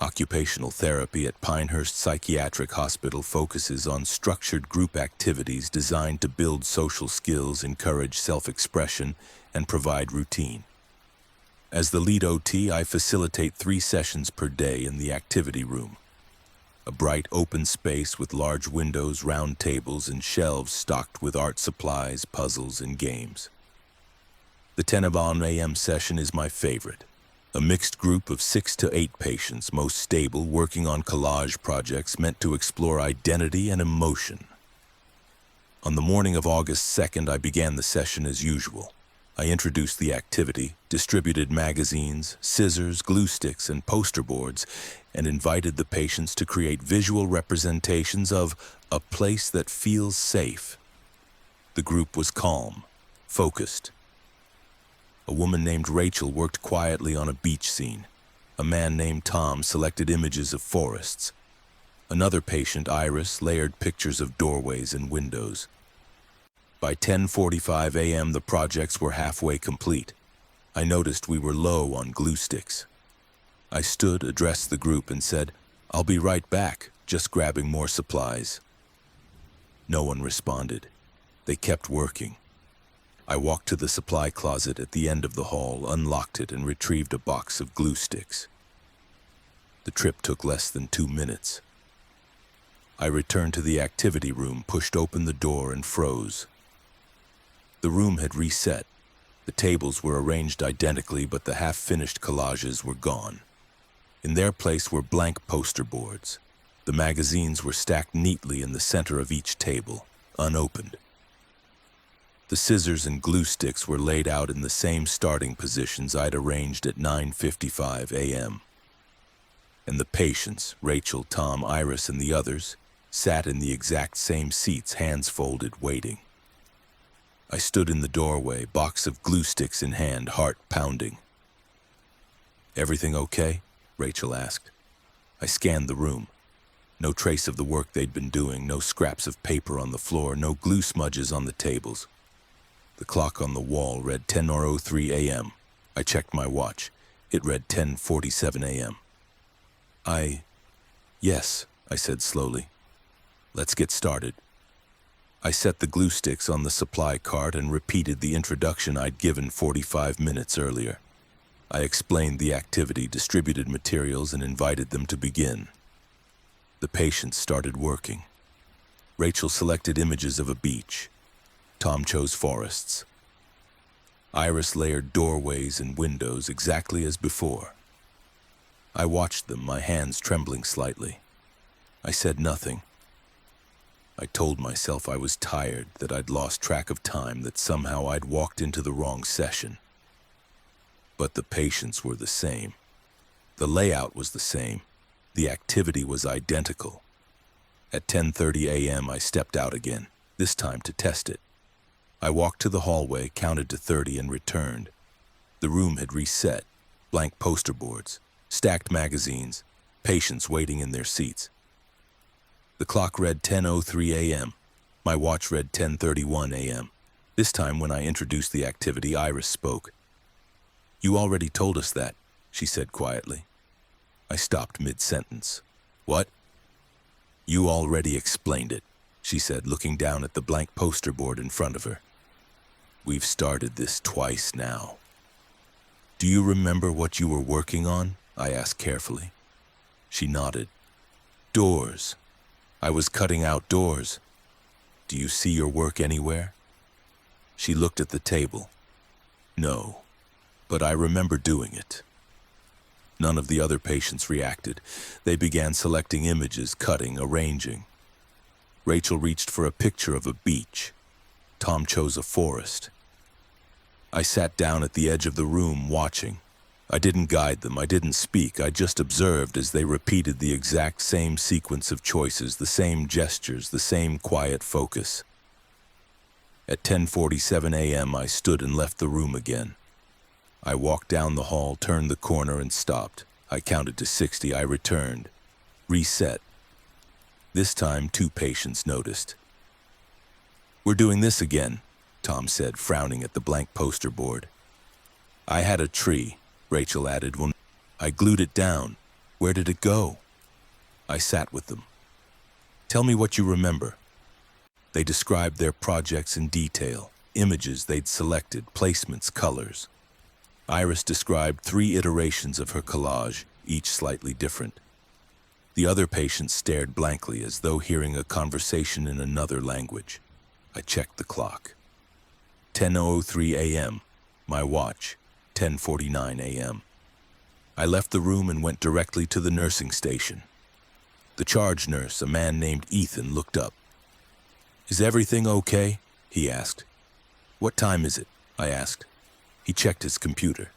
Occupational therapy at Pinehurst Psychiatric Hospital focuses on structured group activities designed to build social skills, encourage self-expression, and provide routine. As the lead OT, I facilitate 3 sessions per day in the activity room. A bright open space with large windows, round tables, and shelves stocked with art supplies, puzzles, and games. The 10 a.m. session is my favorite. A mixed group of 6 to 8 patients, most stable, working on collage projects meant to explore identity and emotion. On the morning of August 2nd, I began the session as usual. I introduced the activity, distributed magazines, scissors, glue sticks, and poster boards, and invited the patients to create visual representations of a place that feels safe. The group was calm, focused. A woman named Rachel worked quietly on a beach scene. A man named Tom selected images of forests. Another patient, Iris, layered pictures of doorways and windows. By 10:45 a.m., the projects were halfway complete. I noticed we were low on glue sticks. I stood, addressed the group, and said, "I'll be right back, just grabbing more supplies." No one responded. They kept working. I walked to the supply closet at the end of the hall, unlocked it, and retrieved a box of glue sticks. The trip took less than 2 minutes. I returned to the activity room, pushed open the door, and froze. The room had reset. The tables were arranged identically, but the half-finished collages were gone. In their place were blank poster boards. The magazines were stacked neatly in the center of each table, unopened. The scissors and glue sticks were laid out in the same starting positions I'd arranged at 9:55 a.m. And the patients, Rachel, Tom, Iris, and the others, sat in the exact same seats, hands folded, waiting. I stood in the doorway, box of glue sticks in hand, heart pounding. "Everything okay?" Rachel asked. I scanned the room. No trace of the work they'd been doing, no scraps of paper on the floor, no glue smudges on the tables. The clock on the wall read 10:03 a.m. I checked my watch. It read 10:47 a.m. Yes, I said slowly. "Let's get started." I set the glue sticks on the supply cart and repeated the introduction I'd given 45 minutes earlier. I explained the activity, distributed materials, and invited them to begin. The patients started working. Rachel selected images of a beach. Tom chose forests. Iris layered doorways and windows exactly as before. I watched them, my hands trembling slightly. I said nothing. I told myself I was tired, that I'd lost track of time, that somehow I'd walked into the wrong session. But the patients were the same. The layout was the same. The activity was identical. At 10:30 a.m., I stepped out again, this time to test it. I walked to the hallway, counted to 30, and returned. The room had reset. Blank poster boards, stacked magazines, patients waiting in their seats. The clock read 10:03 a.m. My watch read 10:31 a.m. This time, when I introduced the activity, Iris spoke. "You already told us that," she said quietly. I stopped mid-sentence. "What?" "You already explained it," she said, looking down at the blank poster board in front of her. "We've started this twice now." "Do you remember what you were working on?" I asked carefully. She nodded. "Doors. I was cutting out doors. Do you see your work anywhere?" She looked at the table. "No, but I remember doing it." None of the other patients reacted. They began selecting images, cutting, arranging. Rachel reached for a picture of a beach. Tom chose a forest. I sat down at the edge of the room, watching. I didn't guide them, I didn't speak, I just observed as they repeated the exact same sequence of choices, the same gestures, the same quiet focus. At 10:47 a.m., I stood and left the room again. I walked down the hall, turned the corner, and stopped. I counted to 60. I returned. Reset. This time, 2 patients noticed. "We're doing this again," Tom said, frowning at the blank poster board. "I had a tree," Rachel added. "Well, I glued it down. Where did it go?" I sat with them. "Tell me what you remember." They described their projects in detail, images they'd selected, placements, colors. Iris described 3 iterations of her collage, each slightly different. The other patients stared blankly, as though hearing a conversation in another language. I checked the clock. 10:03 a.m. My watch, 10:49 a.m. I left the room and went directly to the nursing station. The charge nurse, a man named Ethan, looked up. "Is everything okay?" he asked. "What time is it?" I asked. He checked his computer.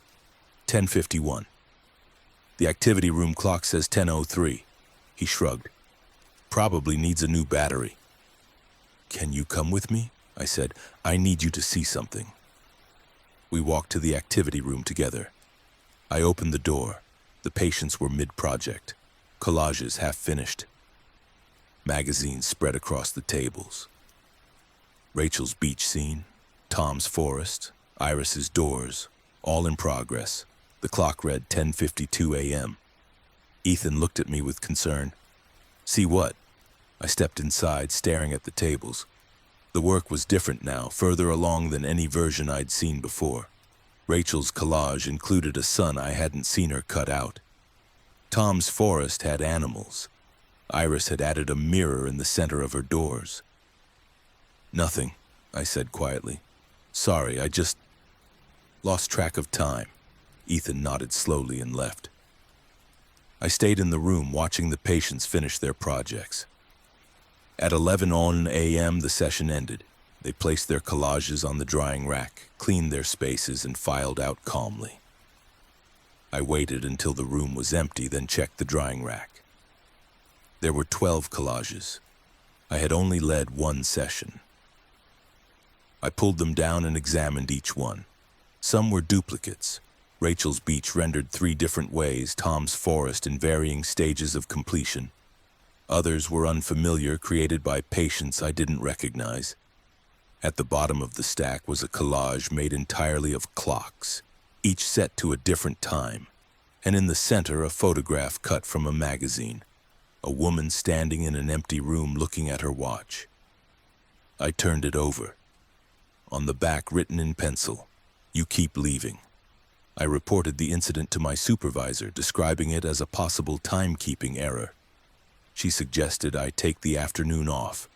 10:51. "The activity room clock says 10:03. He shrugged. "Probably needs a new battery." "Can you come with me?" I said. "I need you to see something." We walked to the activity room together. I opened the door. The patients were mid-project, collages half finished. Magazines spread across the tables. Rachel's beach scene, Tom's forest, Iris's doors, all in progress. The clock read 10:52 a.m. Ethan looked at me with concern. "See what?" I stepped inside, staring at the tables. The work was different now, further along than any version I'd seen before. Rachel's collage included a sun I hadn't seen her cut out. Tom's forest had animals. Iris had added a mirror in the center of her doors. "Nothing," I said quietly. "Sorry, I just lost track of time." Ethan nodded slowly and left. I stayed in the room watching the patients finish their projects. At 11 a.m. the session ended. They placed their collages on the drying rack, cleaned their spaces, and filed out calmly. I waited until the room was empty, then checked the drying rack. There were 12 collages. I had only led 1 session. I pulled them down and examined each one. Some were duplicates. Rachel's beach rendered 3 different ways, Tom's forest in varying stages of completion. Others were unfamiliar, created by patients I didn't recognize. At the bottom of the stack was a collage made entirely of clocks, each set to a different time, and in the center a photograph cut from a magazine, a woman standing in an empty room looking at her watch. I turned it over. On the back, written in pencil, "You keep leaving." I reported the incident to my supervisor, describing it as a possible timekeeping error. She suggested I take the afternoon off.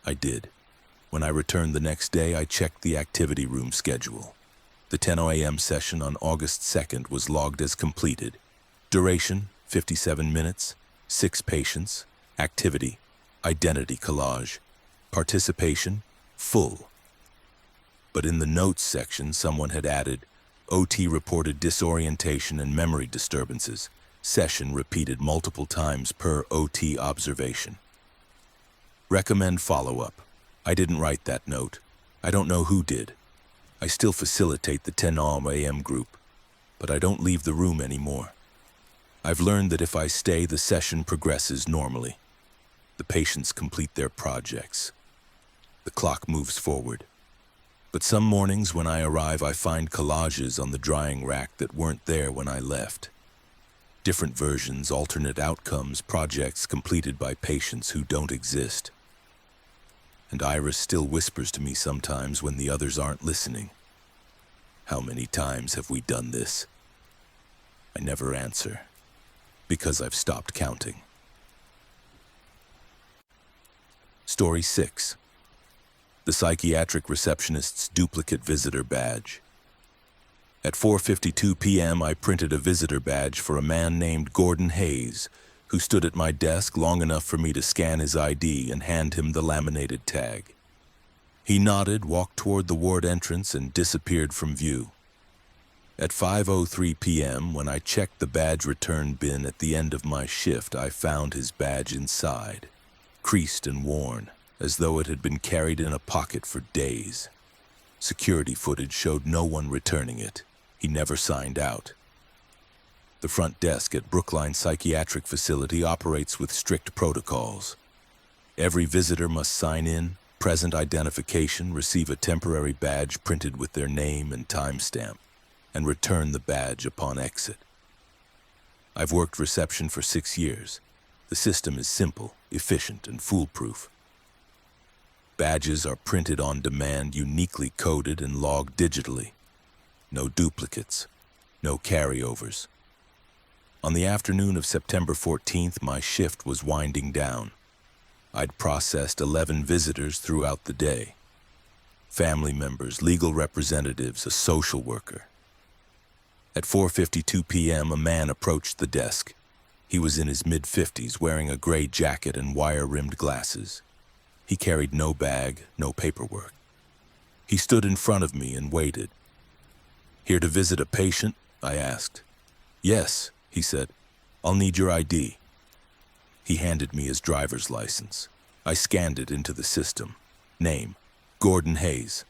I did. When I returned the next day, I checked the activity room schedule. The 10 a.m. session on August 2nd was logged as completed. Duration, 57 minutes, 6 patients, activity, identity collage, participation, full. But in the notes section, someone had added, OT reported disorientation and memory disturbances. Session repeated multiple times per OT observation. Recommend follow-up. I didn't write that note. I don't know who did. I still facilitate the 10 a.m. group, but I don't leave the room anymore. I've learned that if I stay, the session progresses normally. The patients complete their projects. The clock moves forward. But some mornings when I arrive, I find collages on the drying rack that weren't there when I left. Different versions, alternate outcomes, projects completed by patients who don't exist. And Iris still whispers to me sometimes when the others aren't listening. How many times have we done this? I never answer, because I've stopped counting. Story 6. The psychiatric receptionist's duplicate visitor badge. At 4:52 p.m., I printed a visitor badge for a man named Gordon Hayes, who stood at my desk long enough for me to scan his ID and hand him the laminated tag. He nodded, walked toward the ward entrance, and disappeared from view. At 5:03 p.m., when I checked the badge return bin at the end of my shift, I found his badge inside, creased and worn, as though it had been carried in a pocket for days. Security footage showed no one returning it. He never signed out. The front desk at Brookline Psychiatric Facility operates with strict protocols. Every visitor must sign in, present identification, receive a temporary badge printed with their name and timestamp, and return the badge upon exit. I've worked reception for 6 years. The system is simple, efficient, and foolproof. Badges are printed on demand, uniquely coded and logged digitally. No duplicates, no carryovers. On the afternoon of September 14th, my shift was winding down. I'd processed 11 visitors throughout the day. Family members, legal representatives, a social worker. At 4:52 p.m., a man approached the desk. He was in his mid-50s, wearing a gray jacket and wire-rimmed glasses. He carried no bag, no paperwork. He stood in front of me and waited. "Here to visit a patient?" I asked. "Yes," he said. "I'll need your ID." He handed me his driver's license. I scanned it into the system. Name, Gordon Hayes.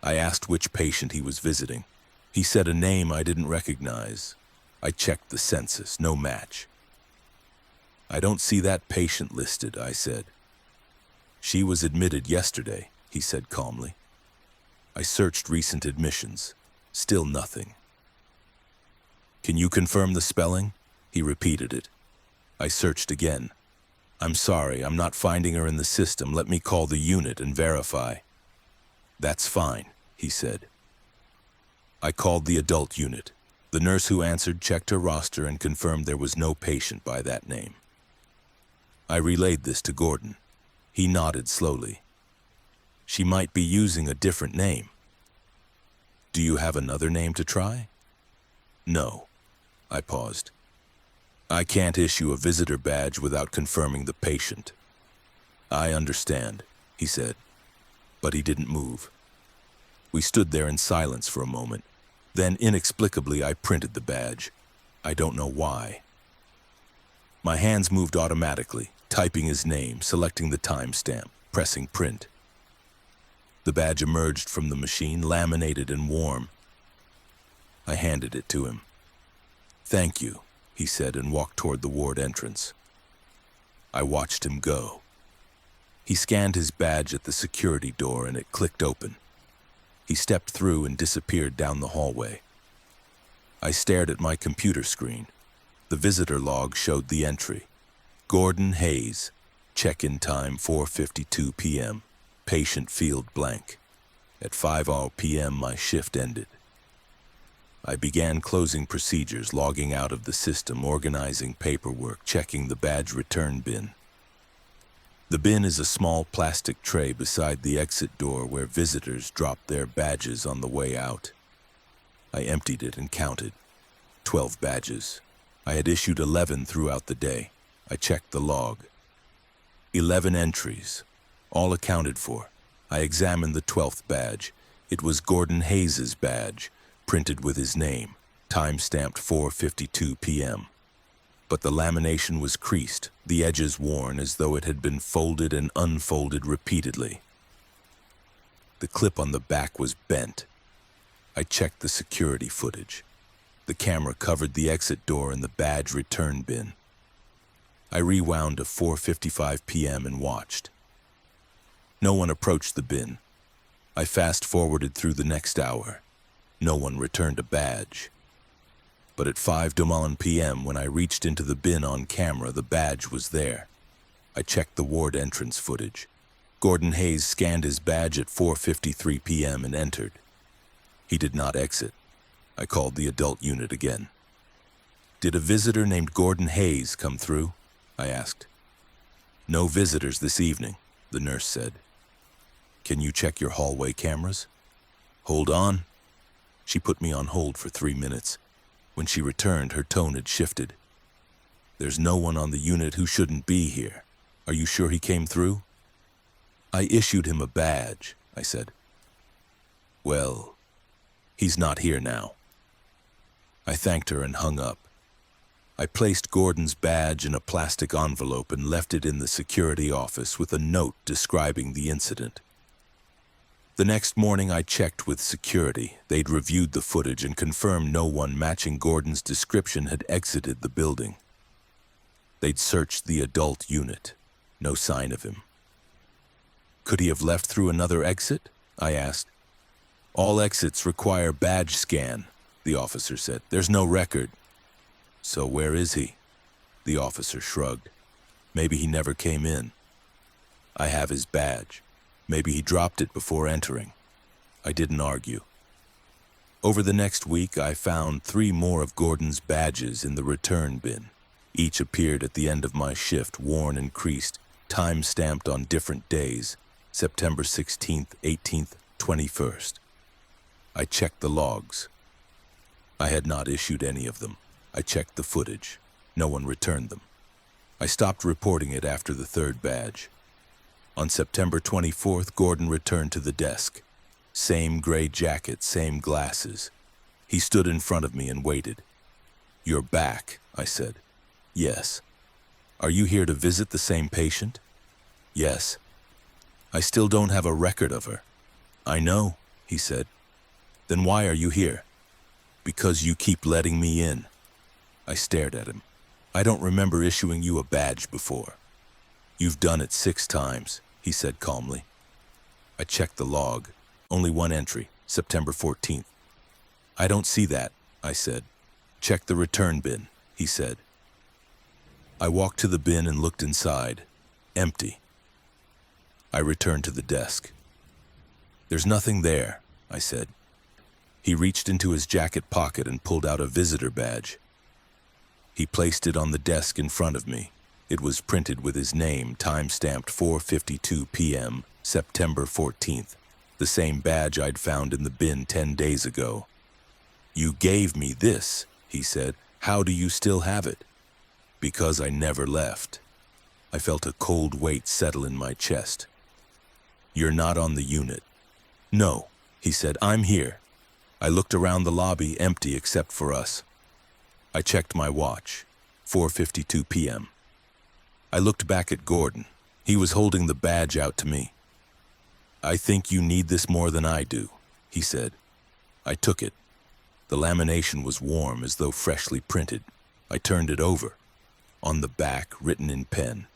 I asked which patient he was visiting. He said a name I didn't recognize. I checked the census, no match. "I don't see that patient listed," I said. "She was admitted yesterday," he said calmly. I searched recent admissions. Still nothing. "Can you confirm the spelling?" He repeated it. I searched again. "I'm sorry, I'm not finding her in the system. Let me call the unit and verify." "That's fine," he said. I called the adult unit. The nurse who answered checked her roster and confirmed there was no patient by that name. I relayed this to Gordon. He nodded slowly. "She might be using a different name." "Do you have another name to try?" "No." I paused. "I can't issue a visitor badge without confirming the patient." "I understand," he said, but he didn't move. We stood there in silence for a moment. Then, inexplicably, I printed the badge. I don't know why. My hands moved automatically, typing his name, selecting the timestamp, pressing print. The badge emerged from the machine, laminated and warm. I handed it to him. "Thank you," he said, and walked toward the ward entrance. I watched him go. He scanned his badge at the security door and it clicked open. He stepped through and disappeared down the hallway. I stared at my computer screen. The visitor log showed the entry. Gordon Hayes, check-in time 4:52 p.m., patient field blank. At 5:00 p.m. my shift ended. I began closing procedures, logging out of the system, organizing paperwork, checking the badge return bin. The bin is a small plastic tray beside the exit door where visitors drop their badges on the way out. I emptied it and counted. 12 badges. I had issued 11 throughout the day. I checked the log. 11 entries, all accounted for. I examined the 12th badge. It was Gordon Hayes' badge, printed with his name, time-stamped 4:52 p.m. But the lamination was creased, the edges worn as though it had been folded and unfolded repeatedly. The clip on the back was bent. I checked the security footage. The camera covered the exit door and the badge return bin. I rewound to 4:55 p.m. and watched. No one approached the bin. I fast-forwarded through the next hour. No one returned a badge. But at 5:00 p.m., when I reached into the bin on camera, the badge was there. I checked the ward entrance footage. Gordon Hayes scanned his badge at 4:53 p.m. and entered. He did not exit. I called the adult unit again. "Did a visitor named Gordon Hayes come through?" I asked. "No visitors this evening," the nurse said. "Can you check your hallway cameras?" "Hold on." She put me on hold for 3 minutes. When she returned, her tone had shifted. "There's no one on the unit who shouldn't be here. Are you sure he came through?" "I issued him a badge," I said. "Well, he's not here now." I thanked her and hung up. I placed Gordon's badge in a plastic envelope and left it in the security office with a note describing the incident. The next morning I checked with security. They'd reviewed the footage and confirmed no one matching Gordon's description had exited the building. They'd searched the adult unit. No sign of him. Could he have left through another exit? I asked. All exits require badge scan, the officer said. There's no record. So where is he? The officer shrugged. Maybe he never came in. I have his badge. Maybe he dropped it before entering. I didn't argue. Over the next week, I found 3 more of Gordon's badges in the return bin. Each appeared at the end of my shift, worn and creased, time-stamped on different days, September 16th, 18th, 21st. I checked the logs. I had not issued any of them. I checked the footage. No one returned them. I stopped reporting it after the 3rd badge. On September 24th, Gordon returned to the desk. Same gray jacket, same glasses. He stood in front of me and waited. You're back, I said. Yes. Are you here to visit the same patient? Yes. I still don't have a record of her. I know, he said. Then why are you here? Because you keep letting me in. I stared at him. I don't remember issuing you a badge before. You've done it 6 times, he said calmly. I checked the log. Only 1 entry, September 14th. I don't see that, I said. Check the return bin, he said. I walked to the bin and looked inside. Empty. I returned to the desk. There's nothing there, I said. He reached into his jacket pocket and pulled out a visitor badge. He placed it on the desk in front of me. It was printed with his name, time-stamped 4:52 p.m., September 14th, the same badge I'd found in the bin 10 days ago. You gave me this, he said. How do you still have it? Because I never left. I felt a cold weight settle in my chest. You're not on the unit. No, he said, I'm here. I looked around the lobby, empty except for us. I checked my watch, 4:52 p.m. I looked back at Gordon. He was holding the badge out to me. I think you need this more than I do, he said. I took it. The lamination was warm, as though freshly printed. I turned it over. On the back, written in pen,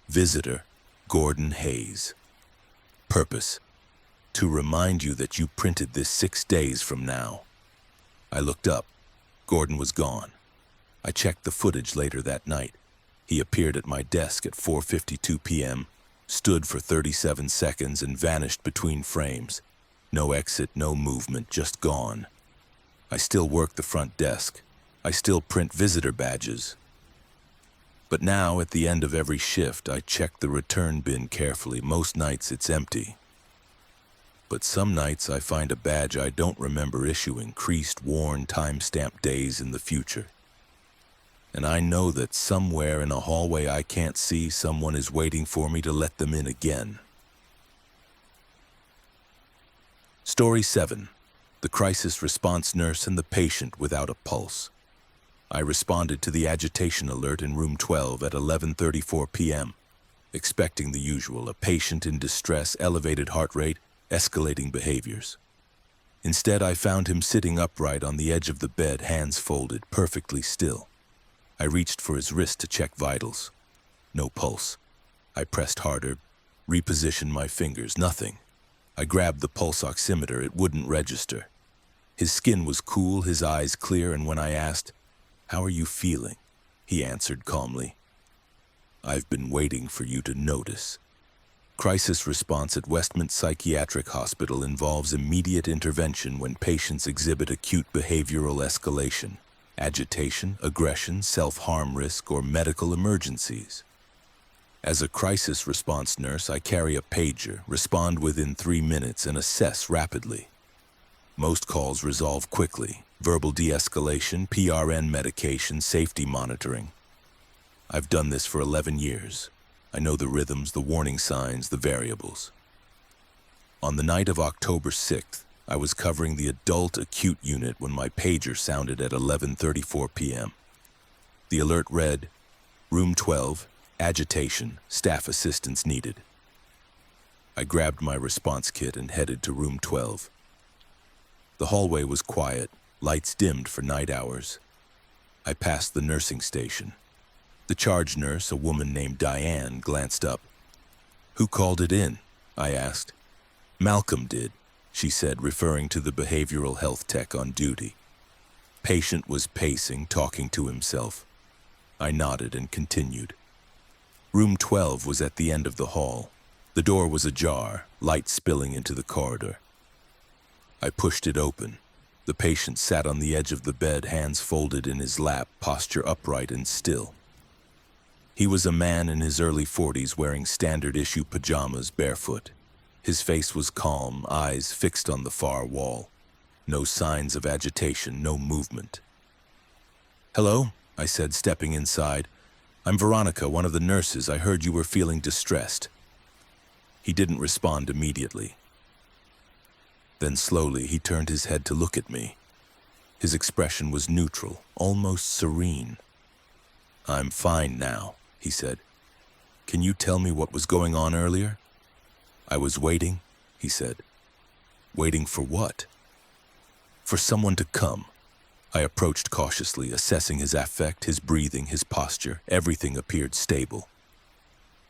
Visitor, Gordon Hayes. Purpose, to remind you that you printed this 6 days from now. I looked up. Gordon was gone. I checked the footage later that night. He appeared at my desk at 4:52 p.m., stood for 37 seconds and vanished between frames. No exit, no movement, just gone. I still work the front desk. I still print visitor badges. But now, at the end of every shift, I check the return bin carefully. Most nights it's empty. But some nights I find a badge I don't remember issuing, creased, worn, time-stamped days in the future. And I know that somewhere in a hallway I can't see, someone is waiting for me to let them in again. Story 7. The crisis response nurse and the patient without a pulse. I responded to the agitation alert in room 12 at 11:34 p.m., expecting the usual, a patient in distress, elevated heart rate, escalating behaviors. Instead, I found him sitting upright on the edge of the bed, hands folded, perfectly still. I reached for his wrist to check vitals. No pulse. I pressed harder, repositioned my fingers, nothing. I grabbed the pulse oximeter, it wouldn't register. His skin was cool, his eyes clear, and when I asked, "How are you feeling?" he answered calmly, "I've been waiting for you to notice." Crisis response at Westmont Psychiatric Hospital involves immediate intervention when patients exhibit acute behavioral escalation, agitation, aggression, self-harm risk, or medical emergencies. As a crisis response nurse, I carry a pager, respond within 3 minutes, and assess rapidly. Most calls resolve quickly. Verbal de-escalation, PRN medication, safety monitoring. I've done this for 11 years. I know the rhythms, the warning signs, the variables. On the night of October 6th, I was covering the adult acute unit when my pager sounded at 11:34 p.m. The alert read, Room 12, agitation, staff assistance needed. I grabbed my response kit and headed to room 12. The hallway was quiet, lights dimmed for night hours. I passed the nursing station. The charge nurse, a woman named Diane, glanced up. "Who called it in?" I asked. "Malcolm did," she said, referring to the behavioral health tech on duty. Patient was pacing, talking to himself. I nodded and continued. Room 12 was at the end of the hall. The door was ajar, light spilling into the corridor. I pushed it open. The patient sat on the edge of the bed, hands folded in his lap, posture upright and still. He was a man in his early 40s wearing standard-issue pajamas, barefoot. His face was calm, eyes fixed on the far wall. No signs of agitation, no movement. "Hello," I said, stepping inside. "I'm Veronica, one of the nurses. I heard you were feeling distressed." He didn't respond immediately. Then slowly he turned his head to look at me. His expression was neutral, almost serene. "I'm fine now," he said. "Can you tell me what was going on earlier?" "I was waiting," he said. "Waiting for what?" "For someone to come." I approached cautiously, assessing his affect, his breathing, his posture. Everything appeared stable.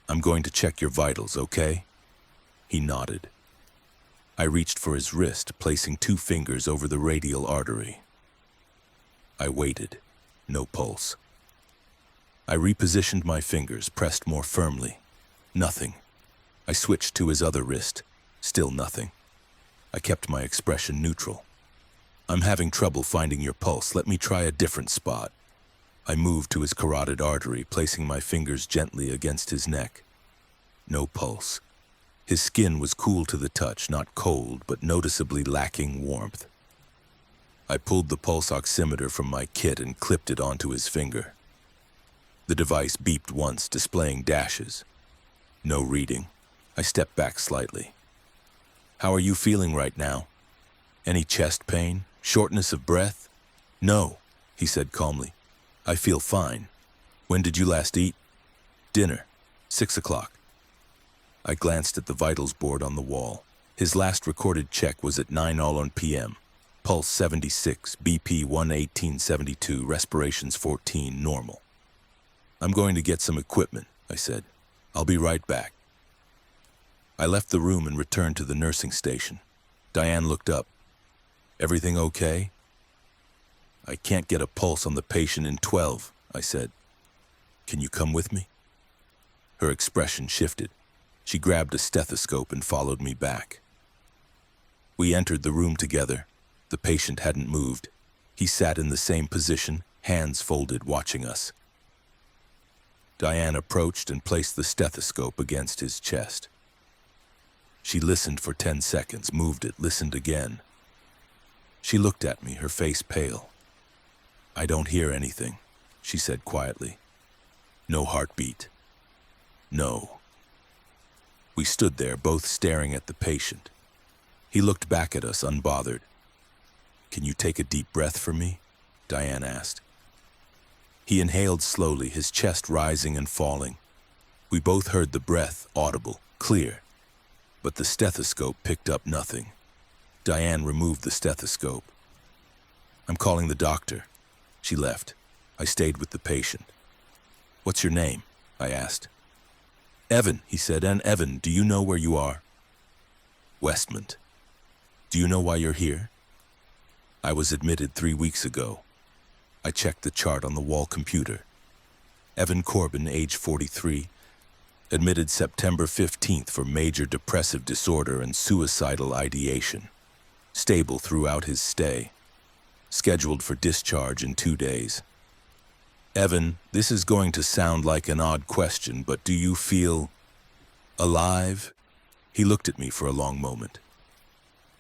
"I'm going to check your vitals, okay?" He nodded. I reached for his wrist, placing 2 fingers over the radial artery. I waited. No pulse. I repositioned my fingers, pressed more firmly. Nothing. I switched to his other wrist. Still nothing. I kept my expression neutral. "I'm having trouble finding your pulse. Let me try a different spot." I moved to his carotid artery, placing my fingers gently against his neck. No pulse. His skin was cool to the touch, not cold, but noticeably lacking warmth. I pulled the pulse oximeter from my kit and clipped it onto his finger. The device beeped once, displaying dashes. No reading. I stepped back slightly. "How are you feeling right now? Any chest pain? Shortness of breath?" "No," he said calmly. "I feel fine. When did you last eat?" "Dinner. 6 o'clock. I glanced at the vitals board on the wall. His last recorded check was at 9:00 p.m. Pulse 76, BP 118/72, respirations 14, normal. "I'm going to get some equipment," I said. "I'll be right back." I left the room and returned to the nursing station. Diane looked up. "Everything okay?" "I can't get a pulse on the patient in 12, I said. "Can you come with me?" Her expression shifted. She grabbed a stethoscope and followed me back. We entered the room together. The patient hadn't moved. He sat in the same position, hands folded, watching us. Diane approached and placed the stethoscope against his chest. She listened for 10 seconds, moved it, listened again. She looked at me, her face pale. "I don't hear anything," she said quietly. "No heartbeat." "No." We stood there, both staring at the patient. He looked back at us, unbothered. "Can you take a deep breath for me?" Diane asked. He inhaled slowly, his chest rising and falling. We both heard the breath, audible, clear. But the stethoscope picked up nothing. Diane removed the stethoscope. "I'm calling the doctor." She left. I stayed with the patient. "What's your name?" I asked. "Evan," he said. "And Evan, do you know where you are?" "Westmont." "Do you know why you're here?" "I was admitted 3 weeks ago." I checked the chart on the wall computer. Evan Corbin, age 43, admitted September 15th for major depressive disorder and suicidal ideation. Stable throughout his stay. Scheduled for discharge in 2 days. "Evan, this is going to sound like an odd question, but do you feel alive?" He looked at me for a long moment.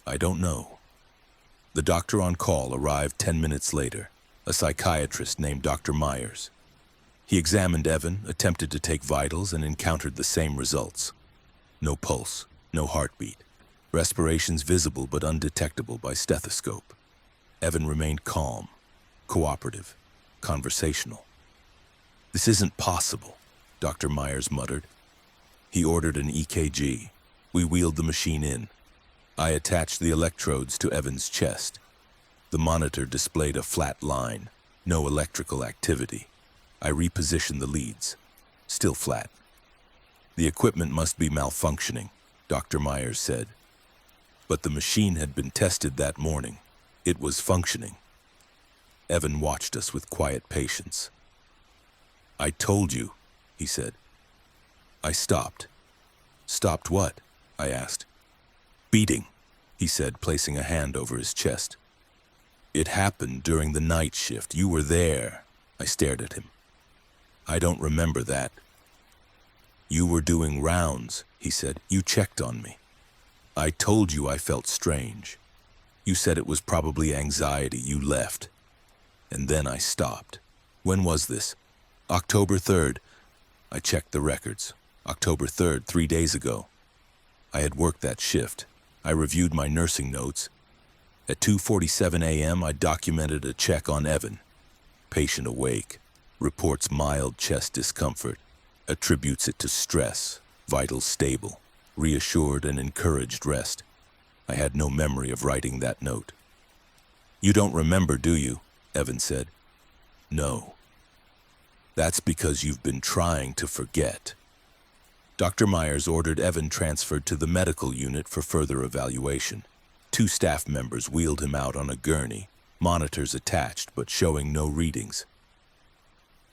"I don't know." The doctor on call arrived 10 minutes later, a psychiatrist named Dr. Myers. He examined Evan, attempted to take vitals, and encountered the same results. No pulse, no heartbeat. Respirations visible but undetectable by stethoscope. Evan remained calm, cooperative, conversational. "This isn't possible," Dr. Myers muttered. He ordered an EKG. We wheeled the machine in. I attached the electrodes to Evan's chest. The monitor displayed a flat line, no electrical activity. I repositioned the leads. Still flat. "The equipment must be malfunctioning," Dr. Myers said. But the machine had been tested that morning. It was functioning. Evan watched us with quiet patience. "I told you," he said. I stopped. "Stopped what?" I asked. "Beating," he said, placing a hand over his chest. "It happened during the night shift. You were there." I stared at him. "I don't remember that." "You were doing rounds," he said. "You checked on me. I told you I felt strange. You said it was probably anxiety. You left. And then I stopped." "When was this?" "October 3rd. I checked the records. October 3rd, 3 days ago. I had worked that shift. I reviewed my nursing notes. At 2:47 a.m., I documented a check on Evan. Patient awake. Reports mild chest discomfort. Attributes it to stress. Vitals stable. Reassured and encouraged rest. I had no memory of writing that note." "You don't remember, do you?" Evan said. "No. That's because you've been trying to forget." Dr. Myers ordered Evan transferred to the medical unit for further evaluation. 2 staff members wheeled him out on a gurney, monitors attached but showing no readings.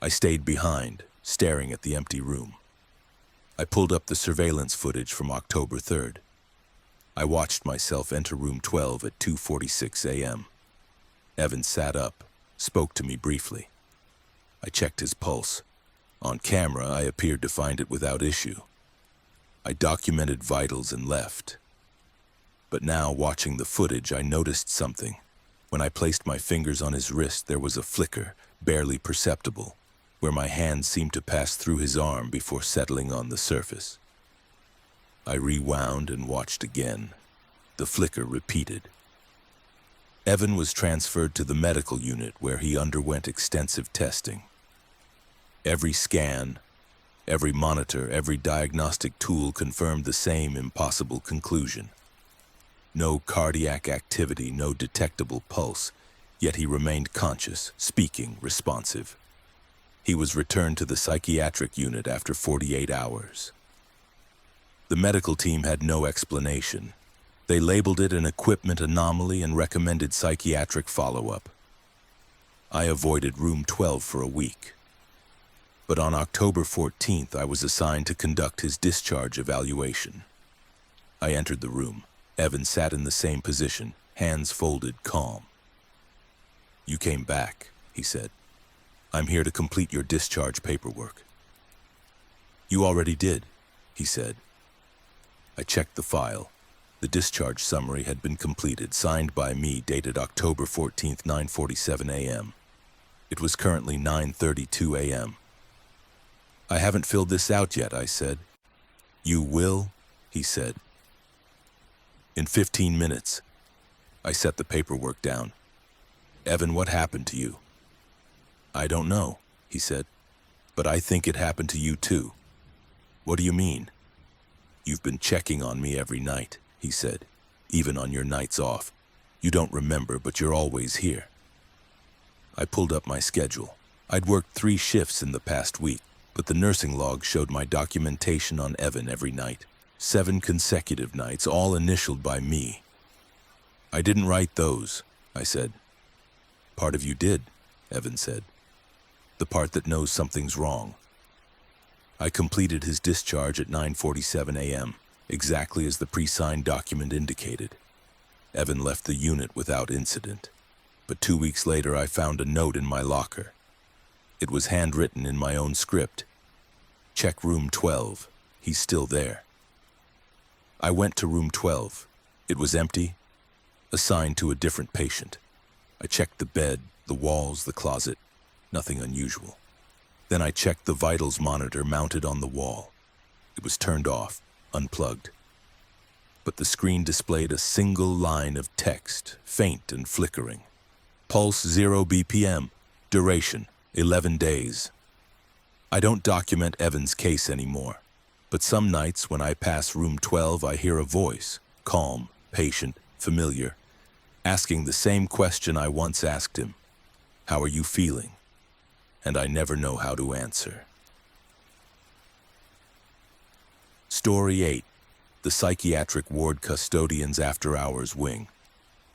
I stayed behind, staring at the empty room. I pulled up the surveillance footage from October 3rd. I watched myself enter room 12 at 2:46 a.m. Evan sat up, spoke to me briefly. I checked his pulse. On camera, I appeared to find it without issue. I documented vitals and left. But now, watching the footage, I noticed something. When I placed my fingers on his wrist, there was a flicker, barely perceptible, where my hand seemed to pass through his arm before settling on the surface. I rewound and watched again. The flicker repeated. Evan was transferred to the medical unit where he underwent extensive testing. Every scan, every monitor, every diagnostic tool confirmed the same impossible conclusion. No cardiac activity, no detectable pulse, yet he remained conscious, speaking, responsive. He was returned to the psychiatric unit after 48 hours. The medical team had no explanation. They labeled it an equipment anomaly and recommended psychiatric follow-up. I avoided room 12 for a week. But on October 14th, I was assigned to conduct his discharge evaluation. I entered the room. Evan sat in the same position, hands folded, calm. "You came back," he said. "I'm here to complete your discharge paperwork." "You already did," he said. I checked the file. The discharge summary had been completed, signed by me, dated October 14th, 9:47 a.m. It was currently 9:32 a.m. "I haven't filled this out yet," I said. "You will," he said. "In 15 minutes. I set the paperwork down. "Evan, what happened to you?" "I don't know," he said. "But I think it happened to you too." "What do you mean?" "You've been checking on me every night," he said, "even on your nights off. You don't remember, but you're always here." I pulled up my schedule. I'd worked 3 shifts in the past week, but the nursing log showed my documentation on Evan every night. 7 consecutive nights, all initialed by me. "I didn't write those," I said. "Part of you did," Evan said. "The part that knows something's wrong." I completed his discharge at 9:47 a.m., exactly as the pre-signed document indicated. Evan left the unit without incident. But 2 weeks later, I found a note in my locker. It was handwritten in my own script. "Check room 12. He's still there." I went to room 12. It was empty, assigned to a different patient. I checked the bed, the walls, the closet. Nothing unusual. Then I checked the vitals monitor mounted on the wall. It was turned off, unplugged. But the screen displayed a single line of text, faint and flickering. "Pulse 0 BPM. Duration 11 days." I don't document Evan's case anymore, but some nights when I pass room 12, I hear a voice, calm, patient, familiar, asking the same question I once asked him. How are you feeling? And I never know how to answer. Story 8. The Psychiatric Ward Custodian's After Hours Wing.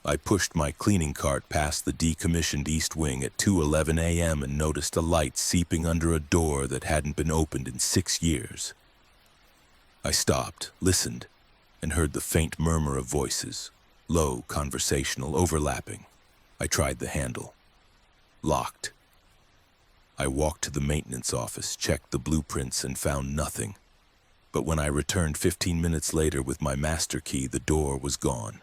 I pushed my cleaning cart past the decommissioned East Wing at 2:11 a.m. and noticed a light seeping under a door that hadn't been opened in 6 years. I stopped, listened, and heard the faint murmur of voices, low, conversational, overlapping. I tried the handle. Locked. I walked to the maintenance office, checked the blueprints, and found nothing. But when I returned 15 minutes later with my master key, the door was gone.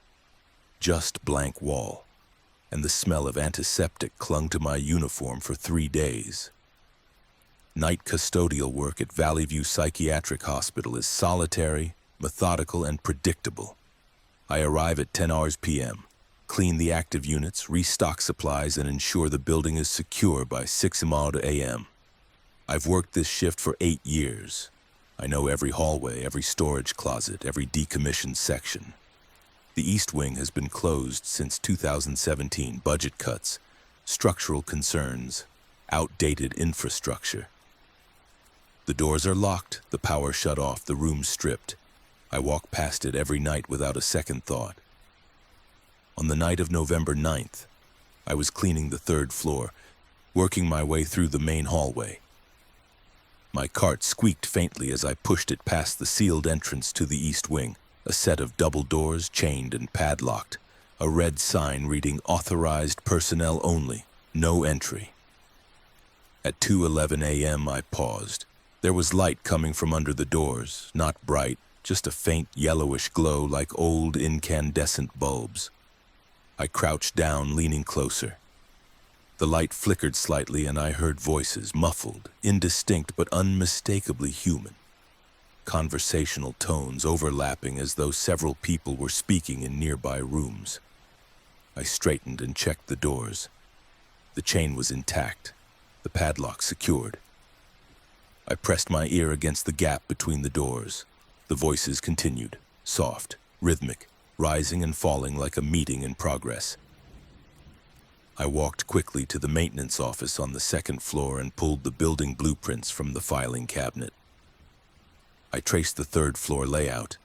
Just blank wall, and the smell of antiseptic clung to my uniform for 3 days. Night custodial work at Valley View Psychiatric Hospital is solitary, methodical, and predictable. I arrive at 10 hours p.m., clean the active units, restock supplies, and ensure the building is secure by 6 a.m. I've worked this shift for 8 years. I know every hallway, every storage closet, every decommissioned section. The East Wing has been closed since 2017. Budget cuts, structural concerns, outdated infrastructure. The doors are locked, the power shut off, the room stripped. I walk past it every night without a second thought. On the night of November 9th, I was cleaning the 3rd floor, working my way through the main hallway. My cart squeaked faintly as I pushed it past the sealed entrance to the East Wing. A set of double doors, chained and padlocked. A red sign reading "Authorized personnel only, no entry." At 2:11 a.m. I paused. There was light coming from under the doors, not bright, just a faint yellowish glow like old incandescent bulbs. I crouched down, leaning closer. The light flickered slightly and I heard voices, muffled, indistinct but unmistakably human. Conversational tones overlapping as though several people were speaking in nearby rooms. I straightened and checked the doors. The chain was intact, the padlock secured. I pressed my ear against the gap between the doors. The voices continued, soft, rhythmic, rising and falling like a meeting in progress. I walked quickly to the maintenance office on the 2nd floor and pulled the building blueprints from the filing cabinet. I traced the 3rd floor layout.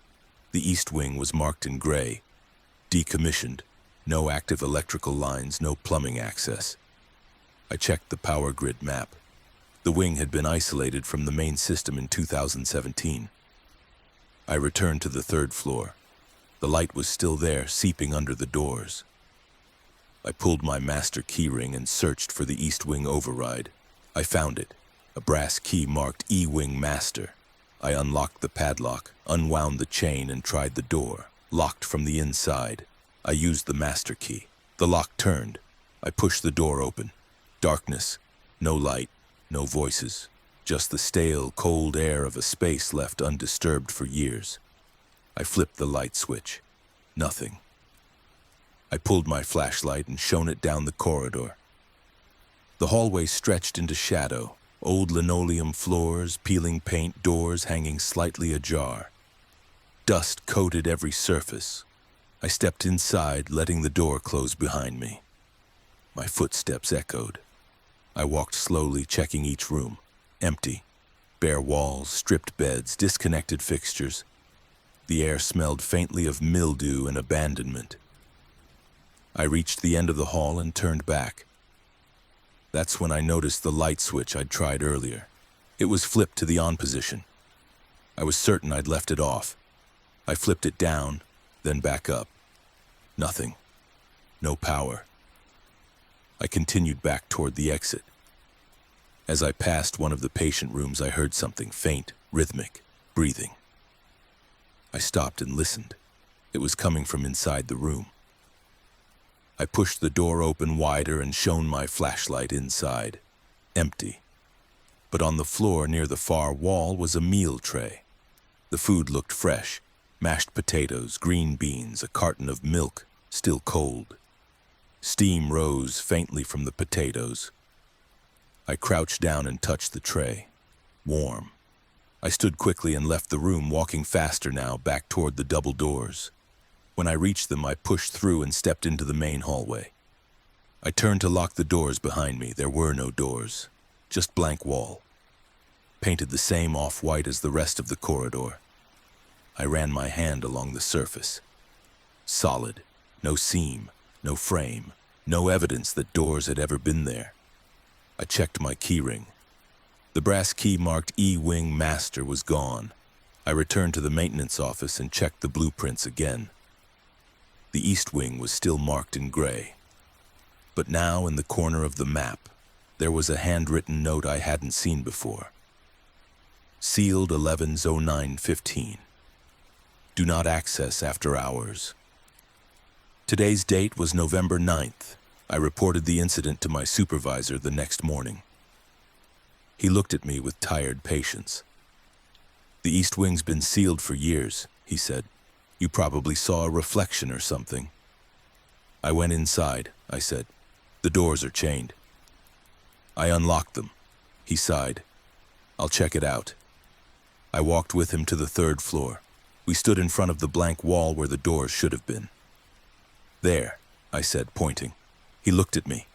The East Wing was marked in gray, decommissioned, no active electrical lines, no plumbing access. I checked the power grid map. The wing had been isolated from the main system in 2017. I returned to the 3rd floor. The light was still there, seeping under the doors. I pulled my master keyring and searched for the East Wing override. I found it, a brass key marked E-Wing Master. I unlocked the padlock, unwound the chain, and tried the door, locked from the inside. I used the master key. The lock turned. I pushed the door open. Darkness, no light, no voices, just the stale, cold air of a space left undisturbed for years. I flipped the light switch. Nothing. I pulled my flashlight and shone it down the corridor. The hallway stretched into shadow. Old linoleum floors, peeling paint, doors hanging slightly ajar. Dust coated every surface. I stepped inside, letting the door close behind me. My footsteps echoed. I walked slowly, checking each room. Empty. Bare walls, stripped beds, disconnected fixtures. The air smelled faintly of mildew and abandonment. I reached the end of the hall and turned back. That's when I noticed the light switch I'd tried earlier. It was flipped to the on position. I was certain I'd left it off. I flipped it down, then back up. Nothing. No power. I continued back toward the exit. As I passed one of the patient rooms, I heard something faint, rhythmic, breathing. I stopped and listened. It was coming from inside the room. I pushed the door open wider and shone my flashlight inside. Empty. But on the floor near the far wall was a meal tray. The food looked fresh. Mashed potatoes, green beans, a carton of milk, still cold. Steam rose faintly from the potatoes. I crouched down and touched the tray. warm. I stood quickly and left the room, walking faster now, back toward the double doors. When I reached them, I pushed through and stepped into the main hallway. I turned to lock the doors behind me. There were no doors, just blank wall, painted the same off-white as the rest of the corridor. I ran my hand along the surface. Solid, no seam, no frame, no evidence that doors had ever been there. I checked my keyring. The brass key marked E-Wing Master was gone. I returned to the maintenance office and checked the blueprints again. The East Wing was still marked in gray. But now, in the corner of the map, there was a handwritten note I hadn't seen before. Sealed 11/09/15. Do not access after hours. Today's date was November 9th. I reported the incident to my supervisor the next morning. He looked at me with tired patience. The East Wing's been sealed for years, he said. You probably saw a reflection or something. I went inside, I said. The doors are chained. I unlocked them. He sighed. I'll check it out. I walked with him to the 3rd floor. We stood in front of the blank wall where the doors should have been. There, I said, pointing. He looked at me.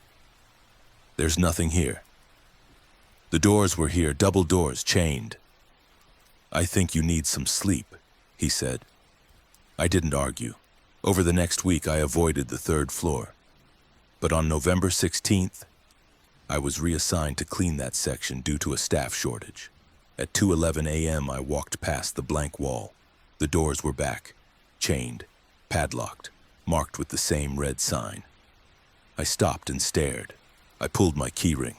There's nothing here. The doors were here, double doors, chained. I think you need some sleep, he said. I didn't argue. Over the next week, I avoided the 3rd floor. But on November 16th, I was reassigned to clean that section due to a staff shortage. At 2:11 a.m., I walked past the blank wall. The doors were back, chained, padlocked, marked with the same red sign. I stopped and stared. I pulled my keyring.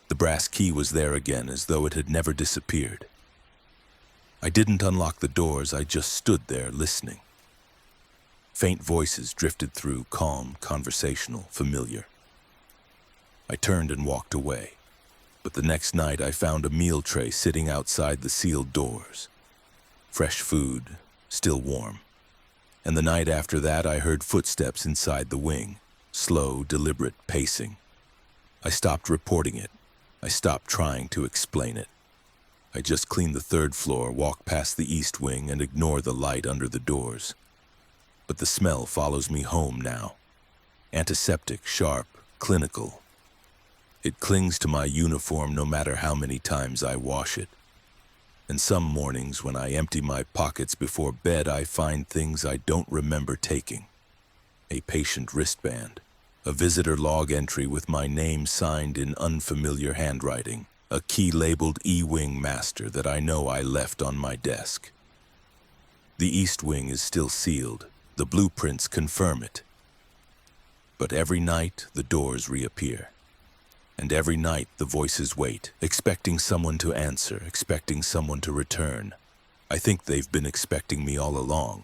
The brass key was there again, as though it had never disappeared. I didn't unlock the doors, I just stood there listening. Faint voices drifted through, calm, conversational, familiar. I turned and walked away. But the next night I found a meal tray sitting outside the sealed doors. Fresh food, still warm. And the night after that I heard footsteps inside the wing, slow, deliberate pacing. I stopped reporting it. I stopped trying to explain it. I just cleaned the 3rd floor, walked past the East Wing, and ignored the light under the doors. But the smell follows me home now. Antiseptic, sharp, clinical. It clings to my uniform no matter how many times I wash it. And some mornings when I empty my pockets before bed, I find things I don't remember taking. A patient wristband, a visitor log entry with my name signed in unfamiliar handwriting, a key labeled E-Wing Master that I know I left on my desk. The East Wing is still sealed. The blueprints confirm it. But every night, the doors reappear. And every night, the voices wait, expecting someone to answer, expecting someone to return. I think they've been expecting me all along.